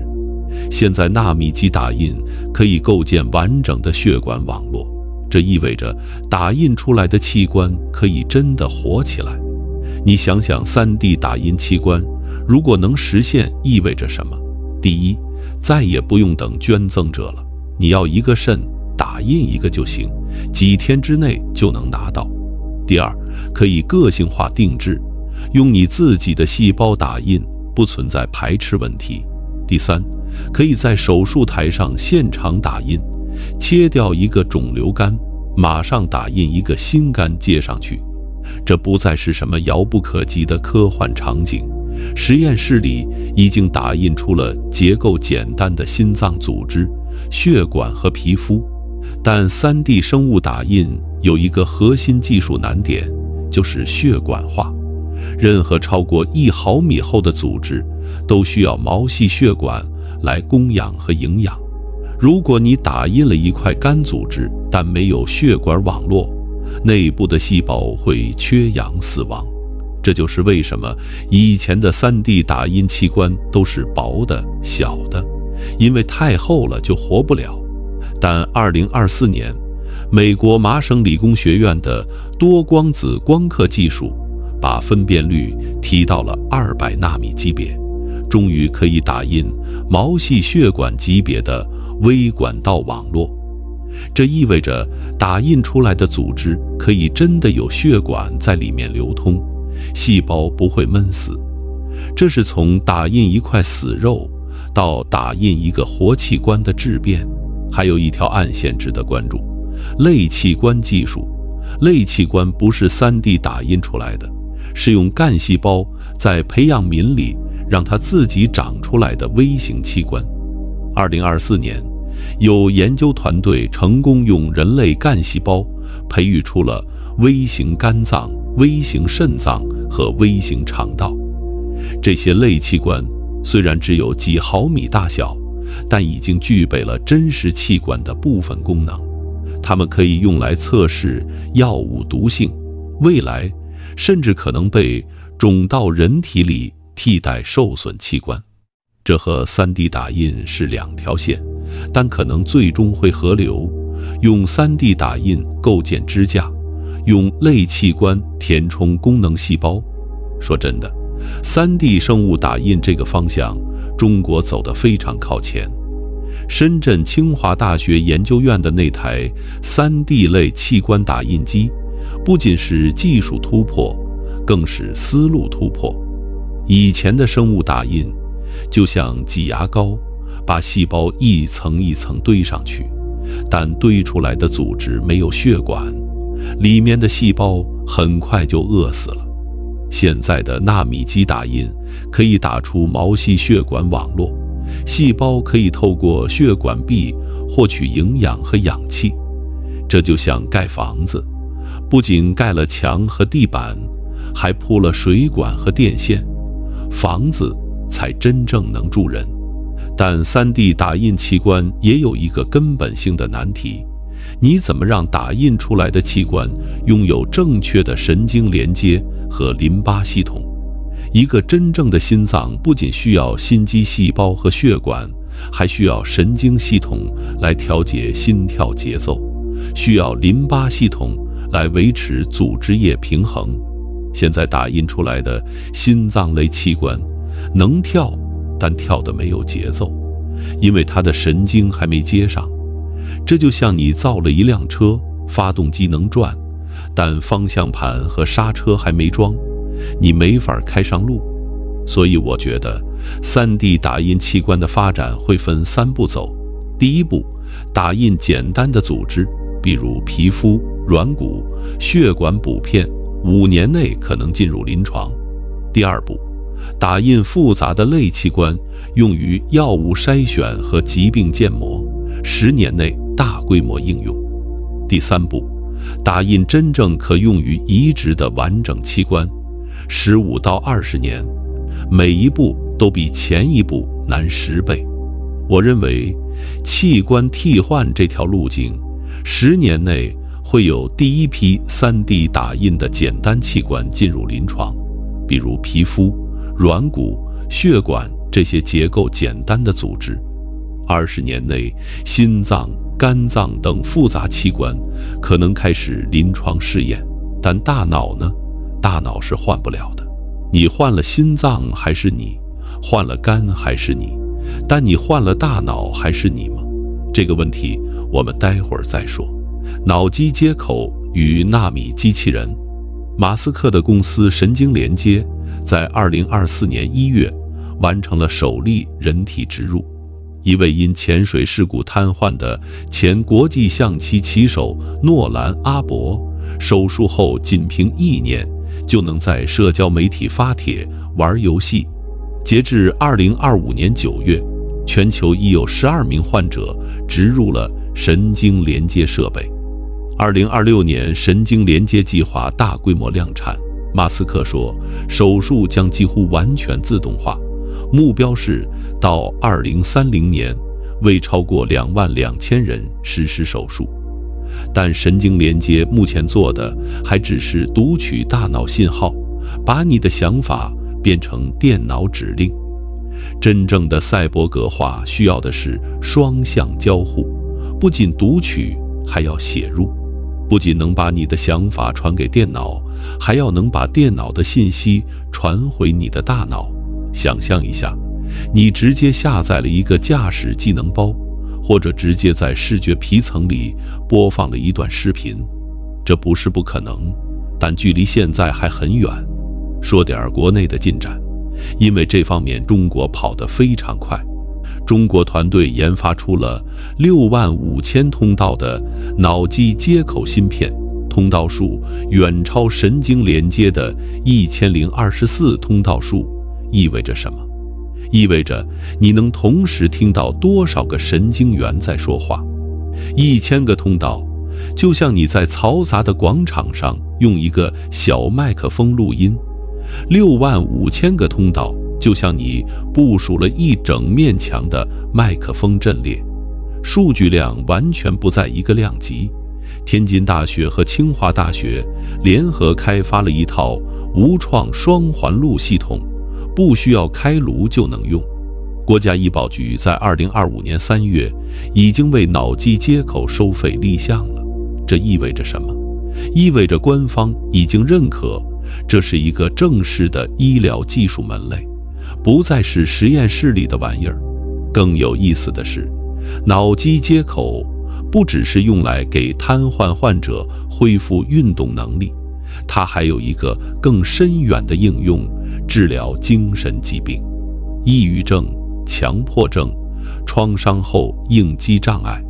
现在纳米级打印可以构建完整的血管网络，这意味着打印出来的器官可以真的活起来。你想想 3D 打印器官如果能实现意味着什么？第一，再也不用等捐赠者了，你要一个肾，打印一个就行，几天之内就能拿到。第二，可以个性化定制，用你自己的细胞打印，不存在排斥问题。第三，可以在手术台上现场打印，切掉一个肿瘤肝，马上打印一个新肝接上去。这不再是什么遥不可及的科幻场景，实验室里已经打印出了结构简单的心脏组织、血管和皮肤。但 3D 生物打印有一个核心技术难点，就是血管化。任何超过1毫米厚的组织都需要毛细血管来供氧和营养。如果你打印了一块肝组织，但没有血管网络，内部的细胞会缺氧死亡。这就是为什么以前的 3D 打印器官都是薄的、小的，因为太厚了就活不了。但2024年，美国麻省理工学院的多光子光刻技术把分辨率提到了200纳米级别，终于可以打印毛细血管级别的微管道网络。这意味着打印出来的组织可以真的有血管在里面流通，细胞不会闷死。这是从打印一块死肉到打印一个活器官的质变。还有一条暗线值得关注：类器官技术。类器官不是3D 打印出来的，是用干细胞在培养皿里让它自己长出来的微型器官。2024年，有研究团队成功用人类干细胞培育出了微型肝脏、微型肾脏和微型肠道。这些类器官虽然只有几毫米大小，但已经具备了真实器官的部分功能。它们可以用来测试药物毒性，未来甚至可能被种到人体里替代受损器官。这和3D 打印是2条线，但可能最终会合流。用3D 打印构建支架，用类器官填充功能细胞。说真的，3D 生物打印这个方向，中国走得非常靠前。深圳清华大学研究院的那台3D 类器官打印机，不仅是技术突破，更是思路突破。以前的生物打印就像挤牙膏，把细胞一层一层堆上去，但堆出来的组织没有血管，里面的细胞很快就饿死了。现在的纳米机打印可以打出毛细血管网络，细胞可以透过血管壁获取营养和氧气。这就像盖房子，不仅盖了墙和地板，还铺了水管和电线，房子才真正能住人。但3D 打印器官也有一个根本性的难题：你怎么让打印出来的器官拥有正确的神经连接和淋巴系统？一个真正的心脏不仅需要心肌细胞和血管，还需要神经系统来调节心跳节奏，需要淋巴系统来维持组织液平衡。现在打印出来的心脏类器官能跳，但跳得没有节奏，因为它的神经还没接上。这就像你造了一辆车，发动机能转，但方向盘和刹车还没装，你没法开上路。所以我觉得 3D 打印器官的发展会分3步走。第一步，打印简单的组织，比如皮肤、软骨、血管补片，5年内可能进入临床。第二步，打印复杂的类器官，用于药物筛选和疾病建模，10年内大规模应用。第三步，打印真正可用于移植的完整器官，15到20年，每一步都比前一步难10倍。我认为器官替换这条路径，10年内会有第一批3D 打印的简单器官进入临床，比如皮肤、软骨、血管这些结构简单的组织。20年内，心脏、肝脏等复杂器官可能开始临床试验。但大脑呢？大脑是换不了的。你换了心脏还是你，换了肝还是你，但你换了大脑还是你吗？这个问题我们待会儿再说。脑机接口与纳米机器人。马斯克的公司神经连接在2024年1月完成了首例人体植入。一位因潜水事故瘫痪的前国际象棋棋手诺兰·阿伯，手术后仅凭1年就能在社交媒体发帖玩游戏。截至2025年9月，全球已有12名患者植入了神经连接设备。2026年神经连接计划大规模量产，马斯克说，手术将几乎完全自动化，目标是到2030年为超过22000人实施手术。但神经连接目前做的还只是读取大脑信号，把你的想法变成电脑指令。真正的赛博格化需要的是双向交互，不仅读取，还要写入。不仅能把你的想法传给电脑，还要能把电脑的信息传回你的大脑。想象一下，你直接下载了一个驾驶技能包，或者直接在视觉皮层里播放了一段视频。这不是不可能，但距离现在还很远。说点国内的进展，因为这方面中国跑得非常快。中国团队研发出了65000通道的脑机接口芯片，通道数远超神经连接的1024通道数。意味着什么？意味着你能同时听到多少个神经元在说话。1000个通道，就像你在嘈杂的广场上用一个小麦克风录音；65000个通道，就像你部署了一整面墙的麦克风阵列，数据量完全不在一个量级。天津大学和清华大学联合开发了一套无创双环路系统，不需要开颅就能用。国家医保局在2025年3月已经为脑机接口收费立项了。这意味着什么？意味着官方已经认可这是一个正式的医疗技术门类，不再是实验室里的玩意儿。更有意思的是，脑机接口不只是用来给瘫痪患者恢复运动能力，它还有一个更深远的应用，治疗精神疾病、抑郁症、强迫症、创伤后应激障碍。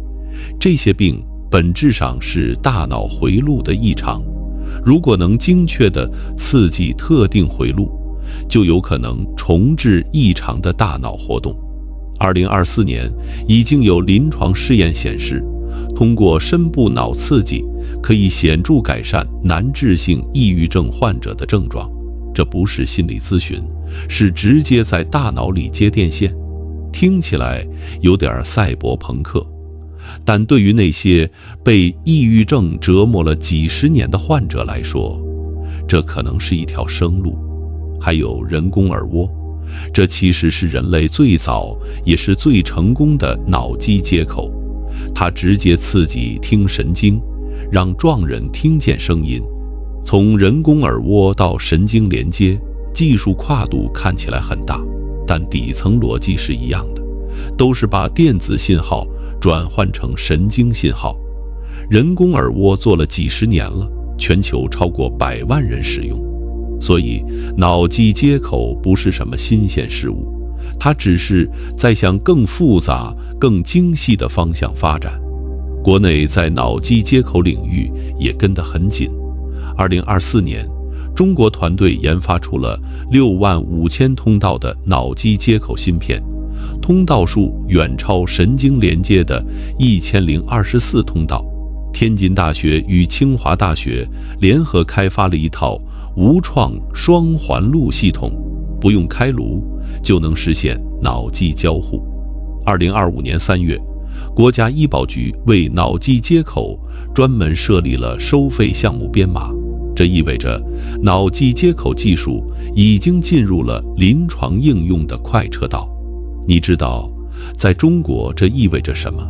这些病本质上是大脑回路的异常，如果能精确地刺激特定回路，就有可能重置异常的大脑活动。2024年已经有临床试验显示，通过深部脑刺激可以显著改善难治性抑郁症患者的症状。这不是心理咨询，是直接在大脑里接电线。听起来有点赛博朋克，但对于那些被抑郁症折磨了几十年的患者来说，这可能是一条生路。还有人工耳蜗，这其实是人类最早也是最成功的脑机接口，它直接刺激听神经，让壮人听见声音。从人工耳蜗到神经连接，技术跨度看起来很大，但底层逻辑是一样的，都是把电子信号转换成神经信号。人工耳蜗做了几十年了，全球超过100万人使用。所以脑机接口不是什么新鲜事物，它只是在向更复杂、更精细的方向发展。国内在脑机接口领域也跟得很紧。2024年，中国团队研发出了65000通道的脑机接口芯片，通道数远超神经连接的1024通道。天津大学与清华大学联合开发了一套无创双环路系统，不用开颅就能实现脑机交互。2025年3月，国家医保局为脑机接口专门设立了收费项目编码，这意味着脑机接口技术已经进入了临床应用的快车道。你知道，在中国这意味着什么？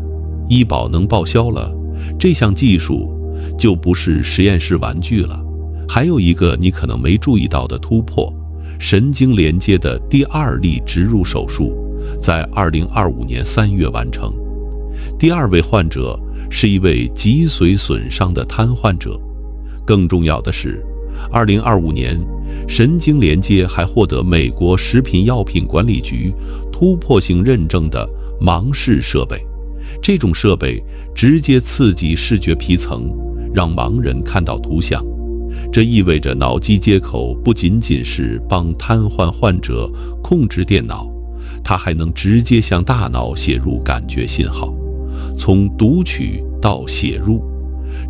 医保能报销了，这项技术就不是实验室玩具了。还有一个你可能没注意到的突破，神经连接的第2例植入手术在2025年3月完成。第2位患者是一位脊髓损伤的瘫痪者。更重要的是，2025年神经连接还获得美国食品药品管理局突破性认证的盲视设备。这种设备直接刺激视觉皮层，让盲人看到图像。这意味着脑机接口不仅仅是帮瘫痪患者控制电脑，它还能直接向大脑写入感觉信号，从读取到写入。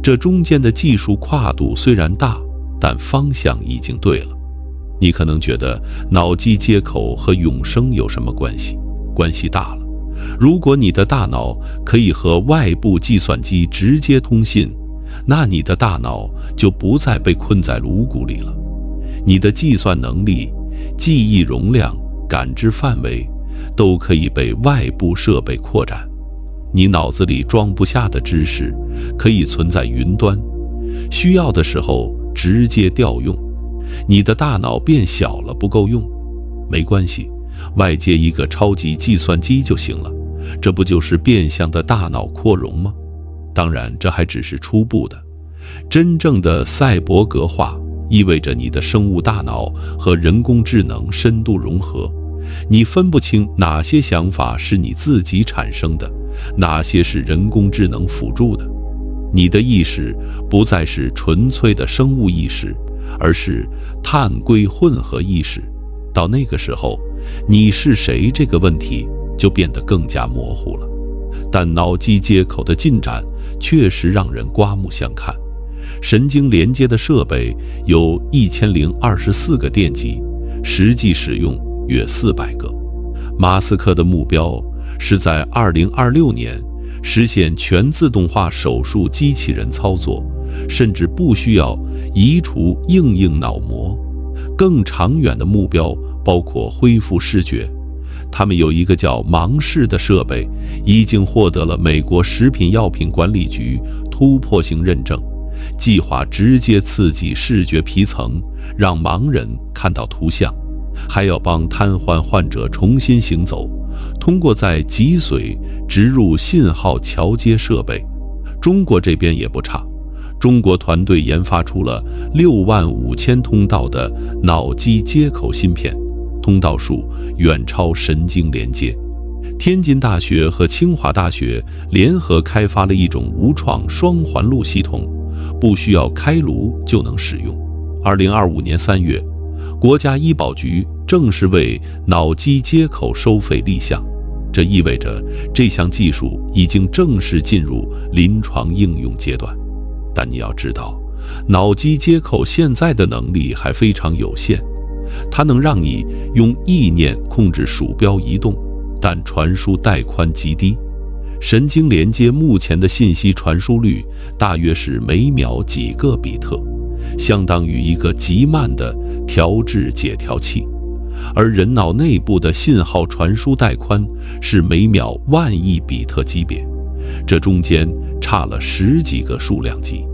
这中间的技术跨度虽然大，但方向已经对了。你可能觉得脑机接口和永生有什么关系？关系大了。如果你的大脑可以和外部计算机直接通信，那你的大脑就不再被困在颅骨里了。你的计算能力、记忆容量、感知范围都可以被外部设备扩展。你脑子里装不下的知识可以存在云端，需要的时候直接调用。你的大脑变小了不够用，没关系，外接一个超级计算机就行了。这不就是变相的大脑扩容吗？当然，这还只是初步的，真正的赛博格化意味着你的生物大脑和人工智能深度融合，你分不清哪些想法是你自己产生的，哪些是人工智能辅助的。你的意识不再是纯粹的生物意识，而是碳硅混合意识。到那个时候，你是谁这个问题就变得更加模糊了。但脑机接口的进展确实让人刮目相看。神经连接的设备有1024个电极，实际使用约400个。马斯克的目标是在2026年实现全自动化手术机器人操作，甚至不需要移除硬脑膜。更长远的目标包括恢复视觉。他们有一个叫盲视的设备，已经获得了美国食品药品管理局突破性认证，计划直接刺激视觉皮层，让盲人看到图像。还要帮瘫痪患者重新行走，通过在脊髓植入信号桥接设备。中国这边也不差，中国团队研发出了65000通道的脑机接口芯片，通道数远超神经连接。天津大学和清华大学联合开发了一种无创双环路系统，不需要开颅就能使用。2025年3月，国家医保局正式为脑机接口收费立项，这意味着这项技术已经正式进入临床应用阶段。但你要知道，脑机接口现在的能力还非常有限，它能让你用意念控制鼠标移动，但传输带宽极低。神经连接目前的信息传输率大约是每秒几个比特，相当于一个极慢的调制解调器。而人脑内部的信号传输带宽是每秒10000亿比特级别，这中间差了10几个数量级。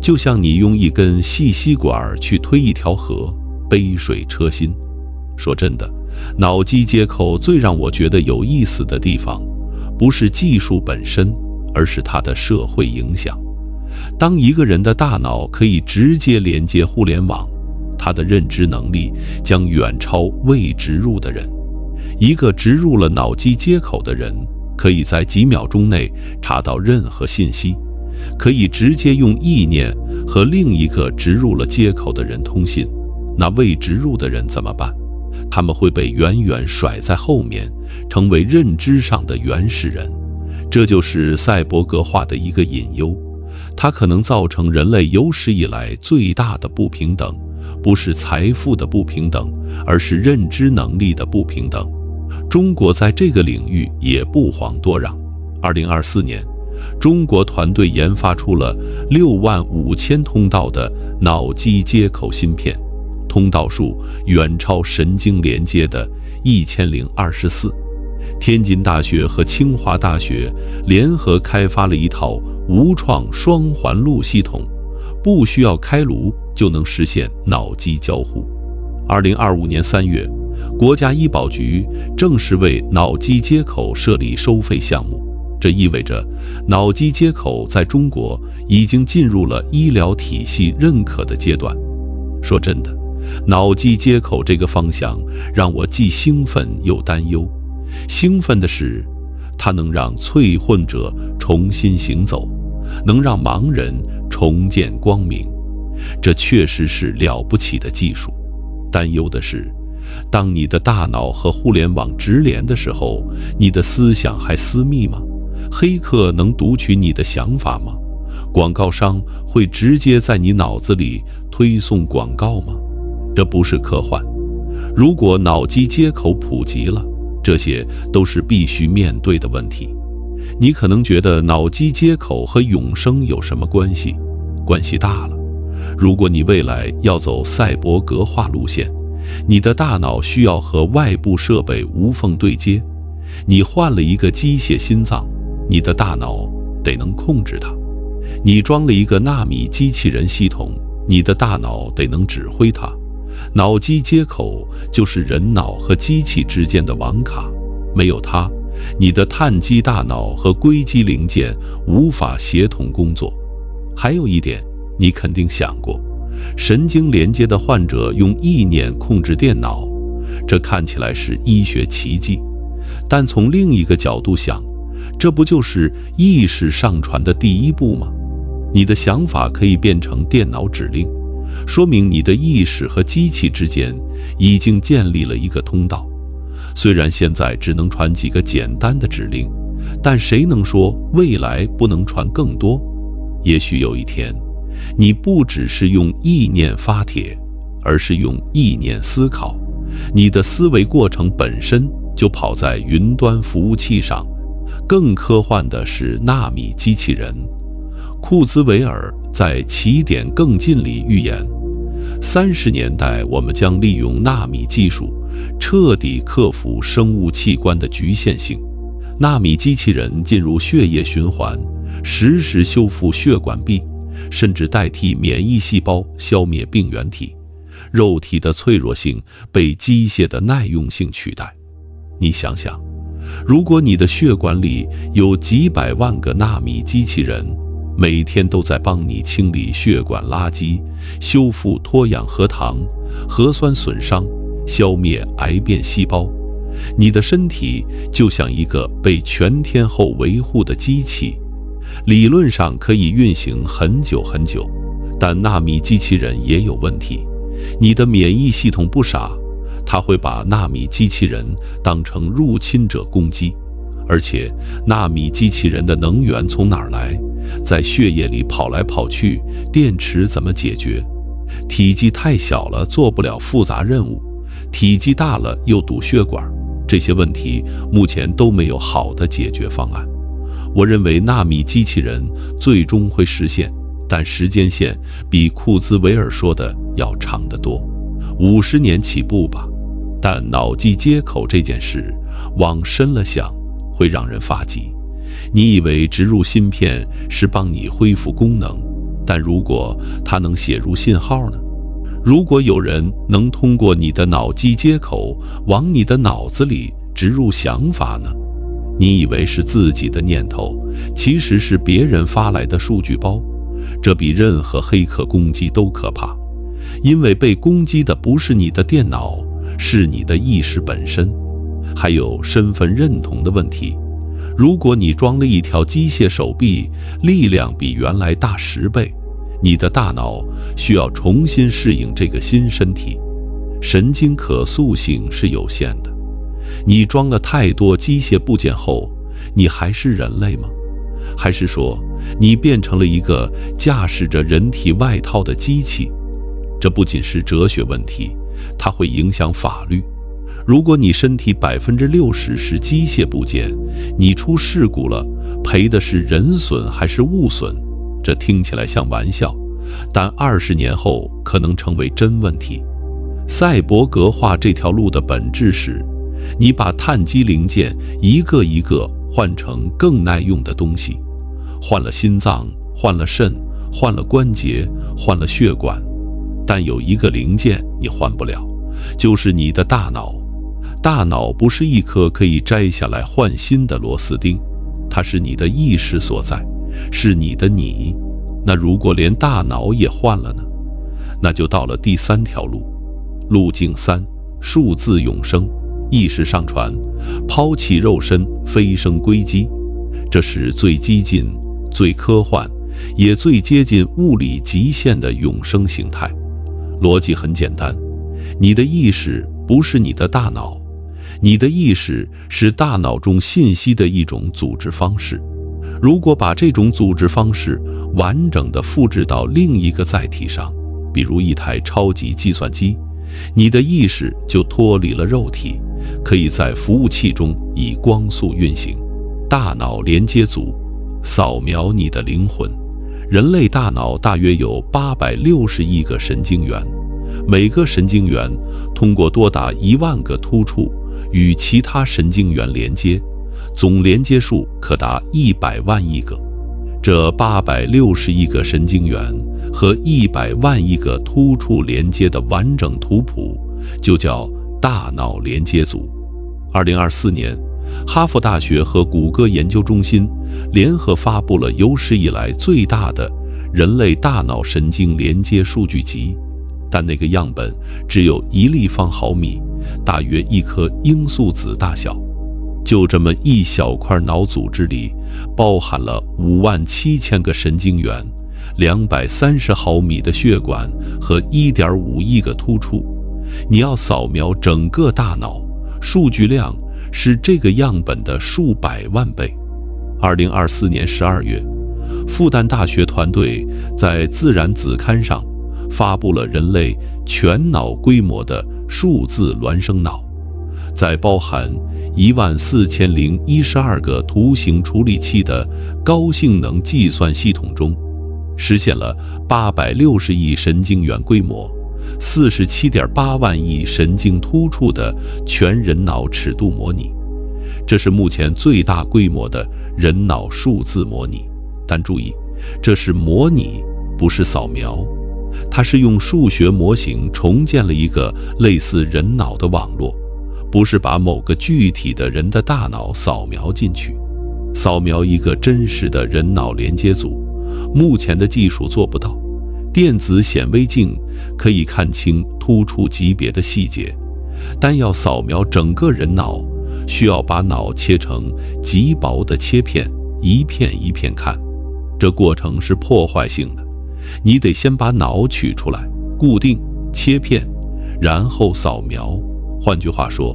就像你用一根细吸管去推一条河，杯水车薪。说真的，脑机接口最让我觉得有意思的地方，不是技术本身，而是它的社会影响。当一个人的大脑可以直接连接互联网，他的认知能力将远超未植入的人。一个植入了脑机接口的人，可以在几秒钟内查到任何信息，可以直接用意念和另一个植入了接口的人通信。那未植入的人怎么办？他们会被远远甩在后面，成为认知上的原始人。这就是赛博格化的一个隐忧，它可能造成人类有史以来最大的不平等，不是财富的不平等，而是认知能力的不平等。中国在这个领域也不遑多让。2024年，中国团队研发出了65000通道的脑机接口芯片，通道数远超神经连接的1024。天津大学和清华大学联合开发了一套无创双环路系统，不需要开颅就能实现脑机交互。2025年3月，国家医保局正式为脑机接口设立收费项目，这意味着脑机接口在中国已经进入了医疗体系认可的阶段。说真的，脑机接口这个方向让我既兴奋又担忧。兴奋的是，它能让淬混者重新行走，能让盲人重见光明，这确实是了不起的技术。担忧的是，当你的大脑和互联网直连的时候，你的思想还私密吗？黑客能读取你的想法吗？广告商会直接在你脑子里推送广告吗？这不是科幻。如果脑机接口普及了，这些都是必须面对的问题。你可能觉得脑机接口和永生有什么关系？关系大了。如果你未来要走赛博格化路线，你的大脑需要和外部设备无缝对接。你换了一个机械心脏，你的大脑得能控制它。你装了一个纳米机器人系统，你的大脑得能指挥它。脑机接口就是人脑和机器之间的网卡，没有它，你的碳基大脑和硅基零件无法协同工作。还有一点，你肯定想过，神经连接的患者用意念控制电脑，这看起来是医学奇迹，但从另一个角度想，这不就是意识上传的第一步吗？你的想法可以变成电脑指令，说明你的意识和机器之间已经建立了一个通道。虽然现在只能传几个简单的指令，但谁能说未来不能传更多？也许有一天，你不只是用意念发帖，而是用意念思考，你的思维过程本身就跑在云端服务器上。更科幻的是纳米机器人。库兹韦尔在《起点更近》里预言，30年代我们将利用纳米技术彻底克服生物器官的局限性。纳米机器人进入血液循环，实时修复血管壁，甚至代替免疫细胞消灭病原体。肉体的脆弱性被机械的耐用性取代。你想想，如果你的血管里有几百万个纳米机器人，每天都在帮你清理血管垃圾，修复脱氧核糖、核酸损伤，消灭癌变细胞，你的身体就像一个被全天候维护的机器，理论上可以运行很久很久。但纳米机器人也有问题，你的免疫系统不傻，它会把纳米机器人当成入侵者攻击。而且纳米机器人的能源从哪儿来？在血液里跑来跑去，电池怎么解决？体积太小了，做不了复杂任务；体积大了，又堵血管。这些问题目前都没有好的解决方案。我认为纳米机器人最终会实现，但时间线比库兹韦尔说的要长得多，50年起步吧。但脑机接口这件事，往深了想，会让人发急。你以为植入芯片是帮你恢复功能，但如果它能写入信号呢？如果有人能通过你的脑机接口往你的脑子里植入想法呢？你以为是自己的念头，其实是别人发来的数据包。这比任何黑客攻击都可怕，因为被攻击的不是你的电脑，是你的意识本身。还有身份认同的问题。如果你装了一条机械手臂，力量比原来大10倍，你的大脑需要重新适应这个新身体，神经可塑性是有限的。你装了太多机械部件后，你还是人类吗？还是说你变成了一个驾驶着人体外套的机器？这不仅是哲学问题，它会影响法律。如果你身体60%是机械部件，你出事故了，赔的是人损还是物损？这听起来像玩笑，但20年后可能成为真问题。赛博格化这条路的本质是，你把碳基零件一个一个换成更耐用的东西，换了心脏，换了肾，换了关节，换了血管，但有一个零件你换不了，就是你的大脑。大脑不是一颗可以摘下来换新的螺丝钉，它是你的意识所在，是你的你。那如果连大脑也换了呢？那就到了第3条路，路径3：数字永生，意识上传，抛弃肉身，飞升硅基。这是最激进、最科幻，也最接近物理极限的永生形态。逻辑很简单，你的意识不是你的大脑，你的意识是大脑中信息的一种组织方式。如果把这种组织方式完整地复制到另一个载体上，比如一台超级计算机，你的意识就脱离了肉体，可以在服务器中以光速运行。大脑连接组扫描你的灵魂。人类大脑大约有860亿个神经元，每个神经元通过多达1万个突触与其他神经元连接，总连接数可达100万亿个。这860亿个神经元和100万亿个突触连接的完整图谱，就叫大脑连接组。2024年，哈佛大学和谷歌研究中心联合发布了有史以来最大的人类大脑神经连接数据集，但那个样本只有1立方毫米，大约1颗罂粟籽大小。就这么一小块脑组织里，包含了57000个神经元、230毫米的血管和1.5亿个突触。你要扫描整个大脑，数据量是这个样本的数百万倍。2024年12月，复旦大学团队在《自然》子刊上发布了人类全脑规模的数字孪生脑，在包含14012个图形处理器的高性能计算系统中，实现了860亿神经元规模、47.8万亿神经突触的全人脑尺度模拟。这是目前最大规模的人脑数字模拟，但注意，这是模拟，不是扫描。它是用数学模型重建了一个类似人脑的网络，不是把某个具体的人的大脑扫描进去。扫描一个真实的人脑连接组，目前的技术做不到。电子显微镜可以看清突触级别的细节，但要扫描整个人脑，需要把脑切成极薄的切片，一片一片看。这过程是破坏性的，你得先把脑取出来，固定、切片，然后扫描。换句话说，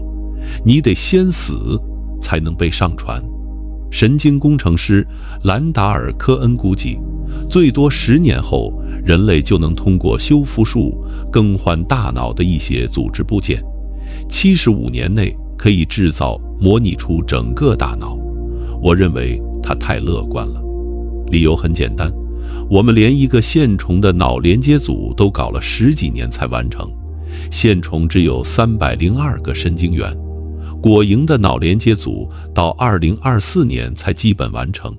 你得先死才能被上传。神经工程师兰达尔·科恩估计，最多10年后，人类就能通过修复术更换大脑的一些组织部件。75年内可以制造模拟出整个大脑。我认为他太乐观了。理由很简单，我们连一个线虫的脑连接组都搞了10几年才完成，线虫只有302个神经元，果蝇的脑连接组到2024年才基本完成，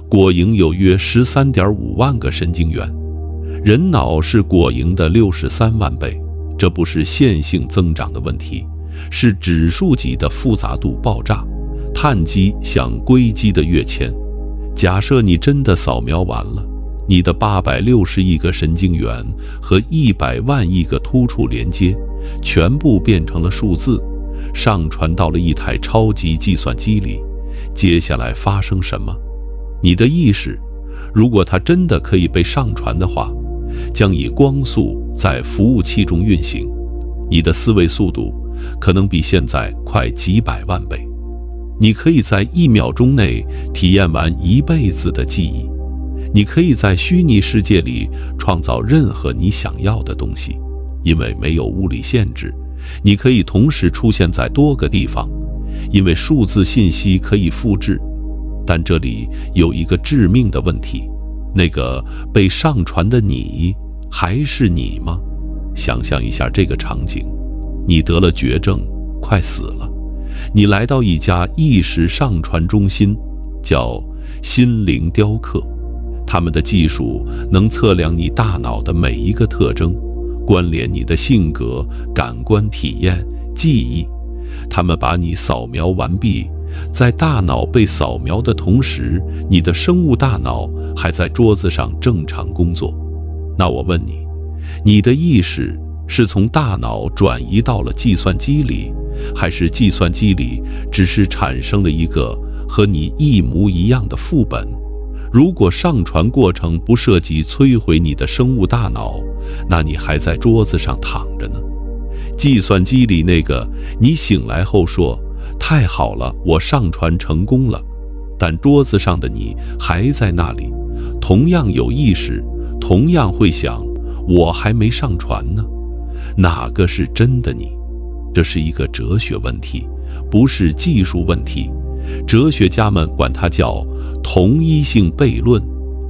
果蝇有约13.5万个神经元，人脑是果蝇的63万倍。这不是线性增长的问题，是指数级的复杂度爆炸，碳基向硅基的跃迁。假设你真的扫描完了，你的860亿个神经元和100万亿个突触连接全部变成了数字，上传到了一台超级计算机里，接下来发生什么？你的意识，如果它真的可以被上传的话，将以光速在服务器中运行，你的思维速度可能比现在快几百万倍。你可以在1秒钟内体验完一辈子的记忆，你可以在虚拟世界里创造任何你想要的东西，因为没有物理限制。你可以同时出现在多个地方，因为数字信息可以复制。但这里有一个致命的问题，那个被上传的你还是你吗？想象一下这个场景，你得了绝症，快死了，你来到一家意识上传中心，叫心灵雕刻。他们的技术能测量你大脑的每一个特征，关联你的性格、感官体验、记忆。他们把你扫描完毕，在大脑被扫描的同时，你的生物大脑还在桌子上正常工作。那我问你，你的意识是从大脑转移到了计算机里，还是计算机里只是产生了一个和你一模一样的副本？如果上传过程不涉及摧毁你的生物大脑，那你还在桌子上躺着呢。计算机里那个你醒来后说太好了，我上传成功了，但桌子上的你还在那里，同样有意识，同样会想我还没上传呢。哪个是真的你？这是一个哲学问题，不是技术问题。哲学家们管它叫同一性悖论，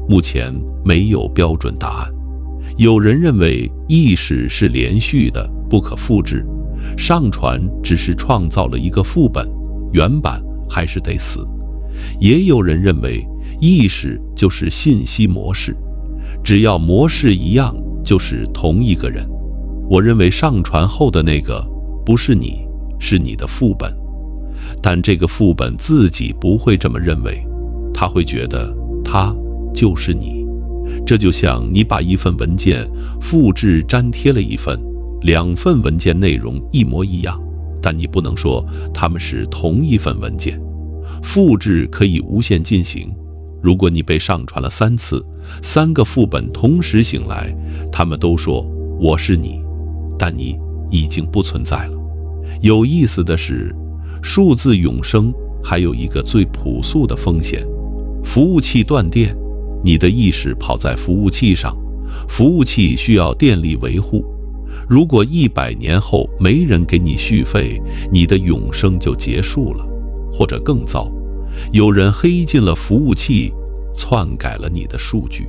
目前没有标准答案。有人认为意识是连续的，不可复制，上传只是创造了一个副本，原版还是得死。也有人认为意识就是信息模式，只要模式一样，就是同一个人。我认为上传后的那个不是你，是你的副本。但这个副本自己不会这么认为，他会觉得他就是你。这就像你把一份文件复制粘贴了一份，2份文件内容一模一样，但你不能说它们是同一份文件。复制可以无限进行，如果你被上传了3次，3个副本同时醒来，他们都说我是你，但你已经不存在了。有意思的是，数字永生还有一个最朴素的风险：服务器断电，你的意识跑在服务器上，服务器需要电力维护。如果100年后没人给你续费，你的永生就结束了。或者更糟，有人黑进了服务器，篡改了你的数据，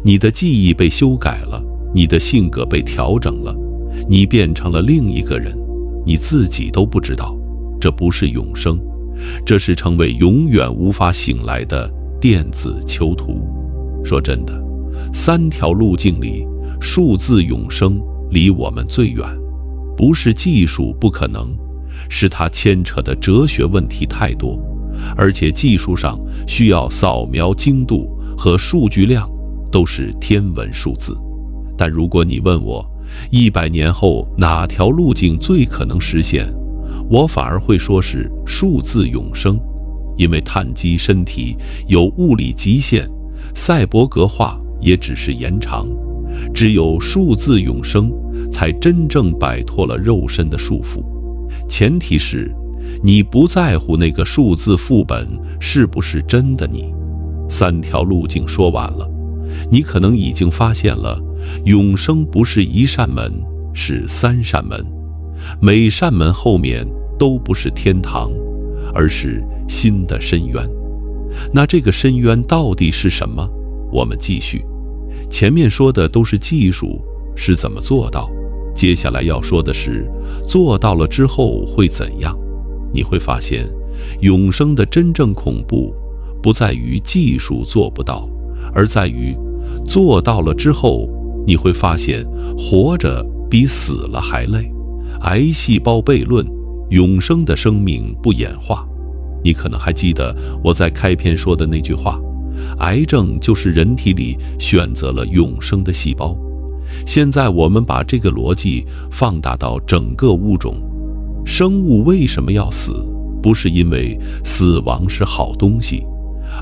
你的记忆被修改了，你的性格被调整了，你变成了另一个人，你自己都不知道。这不是永生，这是成为永远无法醒来的电子囚徒。说真的，3条路径里，数字永生离我们最远。不是技术不可能，是它牵扯的哲学问题太多，而且技术上需要扫描精度和数据量都是天文数字。但如果你问我100年后哪条路径最可能实现，我反而会说是数字永生，因为碳基身体有物理极限，赛博格化也只是延长。只有数字永生，才真正摆脱了肉身的束缚。前提是你不在乎那个数字副本是不是真的你。3条路径说完了，你可能已经发现了，永生不是1扇门，是3扇门，每扇门后面都不是天堂，而是新的深渊。那这个深渊到底是什么？我们继续。前面说的都是技术，是怎么做到。接下来要说的是，做到了之后会怎样？你会发现，永生的真正恐怖，不在于技术做不到，而在于做到了之后，你会发现活着比死了还累。癌细胞悖论，永生的生命不演化。你可能还记得我在开篇说的那句话，癌症就是人体里选择了永生的细胞。现在我们把这个逻辑放大到整个物种，生物为什么要死？不是因为死亡是好东西，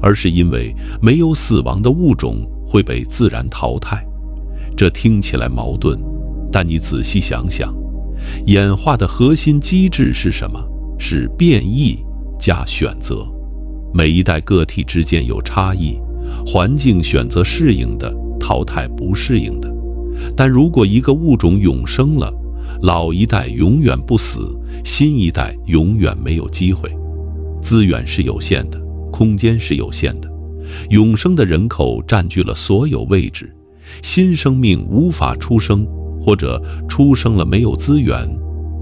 而是因为没有死亡的物种会被自然淘汰。这听起来矛盾，但你仔细想想，演化的核心机制是什么？是变异加选择。每一代个体之间有差异，环境选择适应的，淘汰不适应的。但如果一个物种永生了，老一代永远不死，新一代永远没有机会。资源是有限的，空间是有限的，永生的人口占据了所有位置，新生命无法出生，或者出生了没有资源。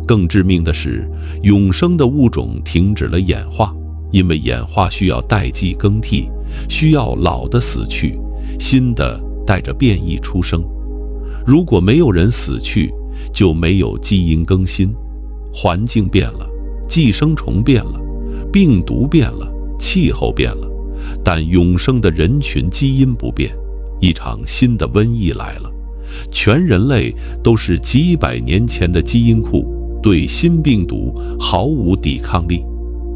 更致命的是，永生的物种停止了演化，因为演化需要代际更替，需要老的死去，新的带着变异出生。如果没有人死去，就没有基因更新。环境变了，寄生虫变了，病毒变了，气候变了，但永生的人群基因不变。一场新的瘟疫来了，全人类都是几百年前的基因库，对新病毒毫无抵抗力。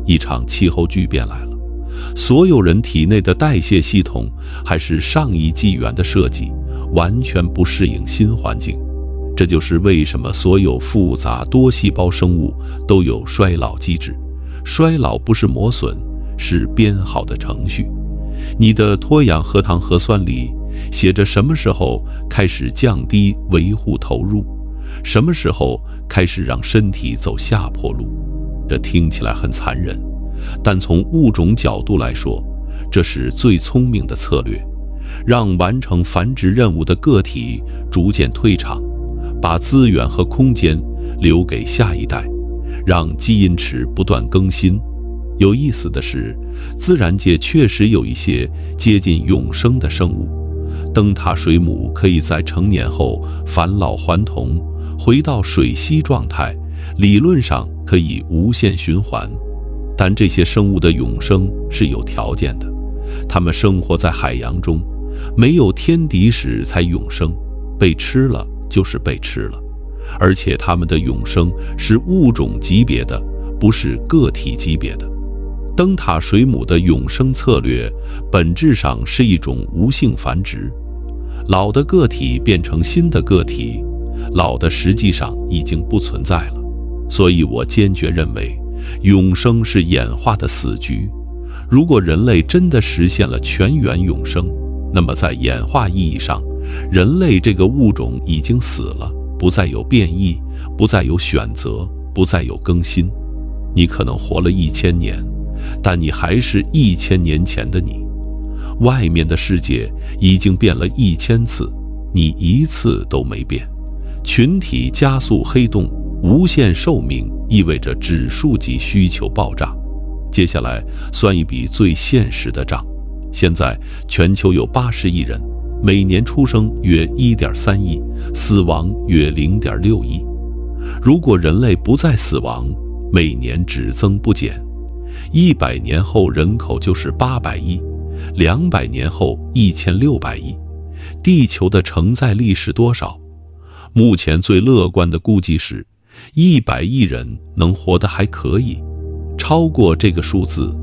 一场气候巨变来了，所有人体内的代谢系统还是上一纪元的设计，完全不适应新环境。这就是为什么所有复杂多细胞生物都有衰老机制。衰老不是磨损，是编好的程序。你的脱氧核糖核酸里写着什么时候开始降低维护投入，什么时候开始让身体走下坡路。这听起来很残忍，但从物种角度来说，这是最聪明的策略，让完成繁殖任务的个体逐渐退场，把资源和空间留给下一代，让基因池不断更新。有意思的是，自然界确实有一些接近永生的生物。灯塔水母可以在成年后返老还童，回到水螅状态，理论上可以无限循环。但这些生物的永生是有条件的，它们生活在海洋中，没有天敌时才永生，被吃了就是被吃了，而且他们的永生是物种级别的，不是个体级别的。灯塔水母的永生策略本质上是一种无性繁殖，老的个体变成新的个体，老的实际上已经不存在了。所以我坚决认为，永生是演化的死局。如果人类真的实现了全员永生，那么在演化意义上，人类这个物种已经死了，不再有变异，不再有选择，不再有更新。你可能活了1000年，但你还是1000年前的你。外面的世界已经变了1000次，你一次都没变。群体加速黑洞，无限寿命意味着指数级需求爆炸。接下来算一笔最现实的账。现在全球有80亿人，每年出生约1.3亿，死亡约0.6亿。如果人类不再死亡，每年只增不减，100年后人口就是800亿，200年后1600亿。地球的承载力是多少？目前最乐观的估计是100亿人能活得还可以。超过这个数字，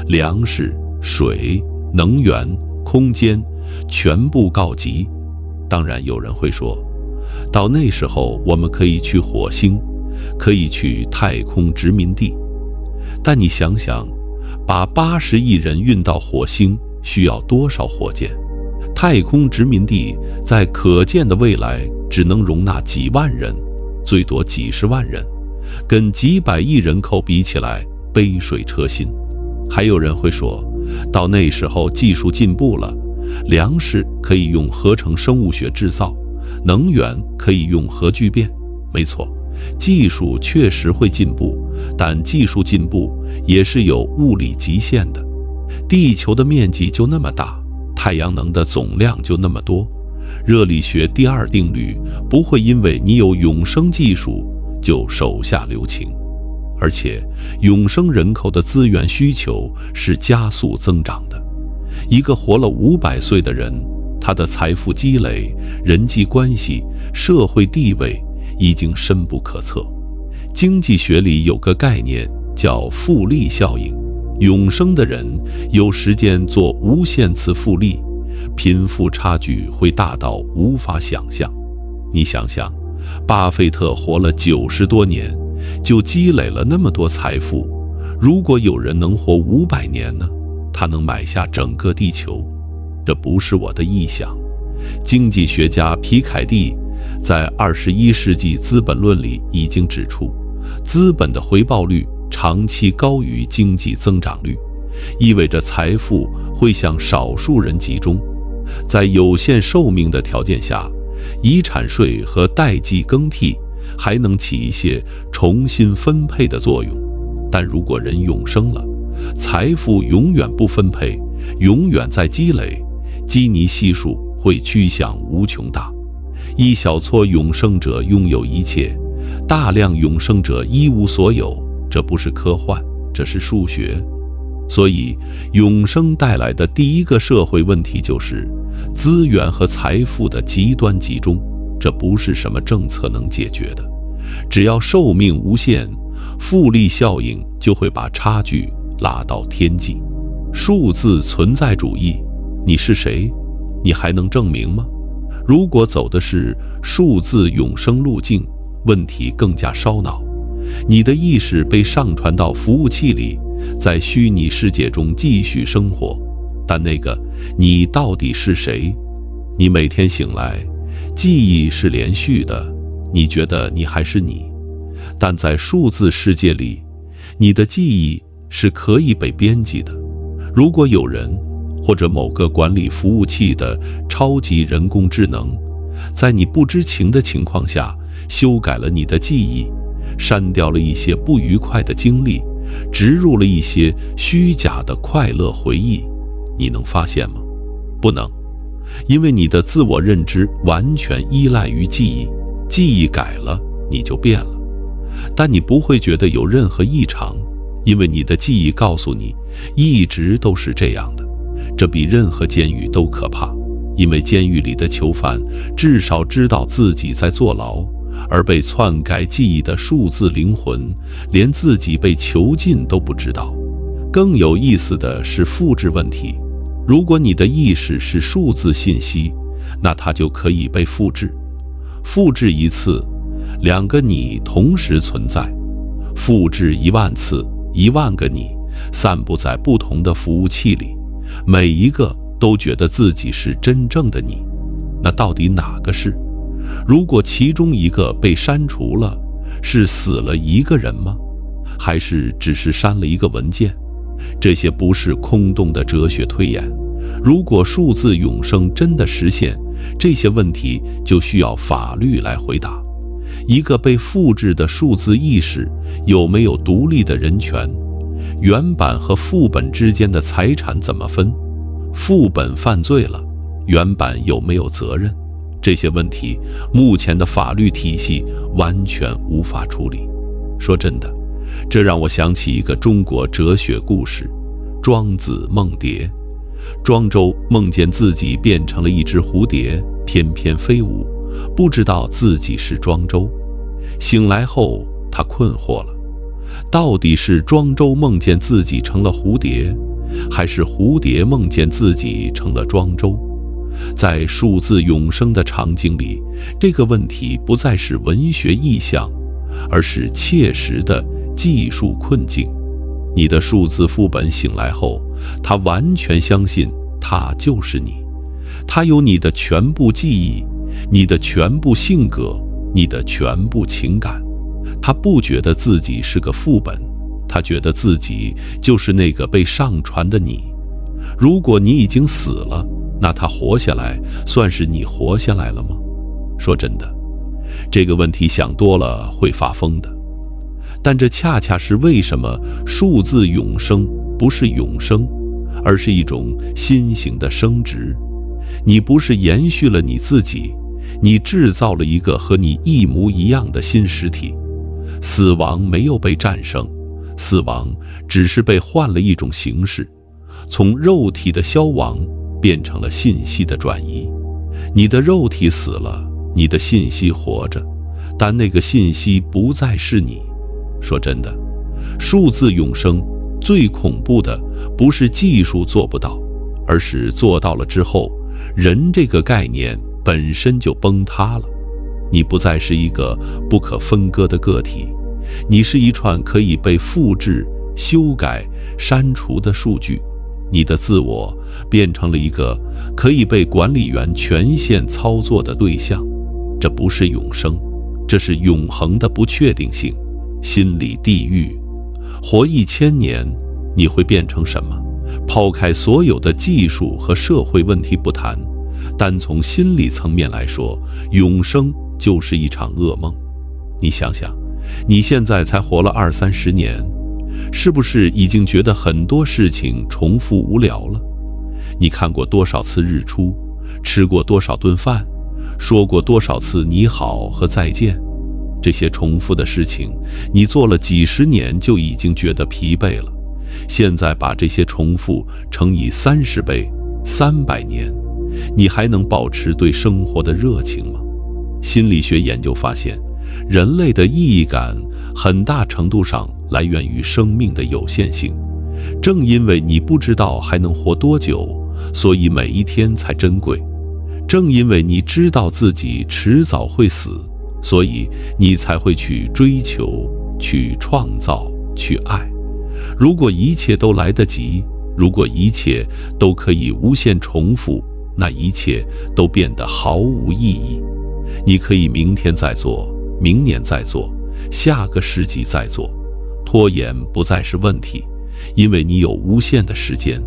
粮食、水、能源、空间全部告急。当然有人会说，到那时候我们可以去火星，可以去太空殖民地。但你想想，把80亿人运到火星需要多少火箭？太空殖民地在可见的未来只能容纳几万人，最多几十万人，跟几百亿人口比起来，杯水车薪。还有人会说，到那时候技术进步了，粮食可以用合成生物学制造，能源可以用核聚变。没错，技术确实会进步，但技术进步也是有物理极限的。地球的面积就那么大，太阳能的总量就那么多，热力学第2定律不会因为你有永生技术就手下留情。而且永生人口的资源需求是加速增长的。一个活了500岁的人，他的财富积累、人际关系、社会地位已经深不可测。经济学里有个概念叫复利效应，永生的人有时间做无限次复利，贫富差距会大到无法想象。你想想，巴菲特活了90多年，就积累了那么多财富。如果有人能活500年呢？他能买下整个地球。这不是我的臆想。经济学家皮凯蒂在21世纪资本论里已经指出，资本的回报率长期高于经济增长率，意味着财富会向少数人集中。在有限寿命的条件下，遗产税和代际更替还能起一些重新分配的作用。但如果人永生了，财富永远不分配，永远在积累，基尼系数会趋向无穷大。一小撮永生者拥有一切，大量永生者一无所有。这不是科幻，这是数学。所以永生带来的第一个社会问题就是资源和财富的极端集中。这不是什么政策能解决的。只要寿命无限，复利效应就会把差距拉到天际。数字存在主义，你是谁？你还能证明吗？如果走的是数字永生路径，问题更加烧脑。你的意识被上传到服务器里，在虚拟世界中继续生活，但那个你到底是谁？你每天醒来，记忆是连续的，你觉得你还是你，但在数字世界里，你的记忆是可以被编辑的。如果有人或者某个管理服务器的超级人工智能，在你不知情的情况下修改了你的记忆，删掉了一些不愉快的经历，植入了一些虚假的快乐回忆，你能发现吗？不能，因为你的自我认知完全依赖于记忆，记忆改了，你就变了。但你不会觉得有任何异常，因为你的记忆告诉你，一直都是这样的。这比任何监狱都可怕。因为监狱里的囚犯至少知道自己在坐牢，而被篡改记忆的数字灵魂连自己被囚禁都不知道。更有意思的是复制问题，如果你的意识是数字信息，那它就可以被复制。复制一次，两个你同时存在；复制10000次，10000个你散布在不同的服务器里，每一个都觉得自己是真正的你。那到底哪个是？如果其中一个被删除了，是死了一个人吗？还是只是删了一个文件？这些不是空洞的哲学推演。如果数字永生真的实现，这些问题就需要法律来回答。一个被复制的数字意识有没有独立的人权？原版和副本之间的财产怎么分？副本犯罪了，原版有没有责任？这些问题，目前的法律体系完全无法处理。说真的，这让我想起一个中国哲学故事：庄子梦蝶。庄周梦见自己变成了一只蝴蝶，翩翩飞舞，不知道自己是庄周。醒来后，他困惑了，到底是庄周梦见自己成了蝴蝶，还是蝴蝶梦见自己成了庄周？在数字永生的场景里，这个问题不再是文学意象，而是切实的技术困境。你的数字副本醒来后，他完全相信他就是你，他有你的全部记忆，你的全部性格，你的全部情感。他不觉得自己是个副本，他觉得自己就是那个被上传的你。如果你已经死了，那他活下来算是你活下来了吗？说真的，这个问题想多了会发疯的。但这恰恰是为什么数字永生不是永生，而是一种新型的生殖。你不是延续了你自己，你制造了一个和你一模一样的新实体。死亡没有被战胜，死亡只是被换了一种形式，从肉体的消亡变成了信息的转移。你的肉体死了，你的信息活着，但那个信息不再是你。说真的，数字永生最恐怖的不是技术做不到，而是做到了之后，人这个概念本身就崩塌了。你不再是一个不可分割的个体，你是一串可以被复制、修改、删除的数据。你的自我变成了一个可以被管理员权限操作的对象。这不是永生，这是永恒的不确定性。心理地狱，活1000年，你会变成什么？抛开所有的技术和社会问题不谈，单从心理层面来说，永生就是一场噩梦。你想想，你现在才活了20-30年，是不是已经觉得很多事情重复无聊了？你看过多少次日出，吃过多少顿饭，说过多少次你好和再见？这些重复的事情，你做了几十年就已经觉得疲惫了。现在把这些重复乘以30倍，300年，你还能保持对生活的热情吗？心理学研究发现，人类的意义感很大程度上来源于生命的有限性。正因为你不知道还能活多久，所以每一天才珍贵。正因为你知道自己迟早会死，所以你才会去追求、去创造、去爱。如果一切都来得及，如果一切都可以无限重复，那一切都变得毫无意义。你可以明天再做，明年再做，下个世纪再做，拖延不再是问题，因为你有无限的时间。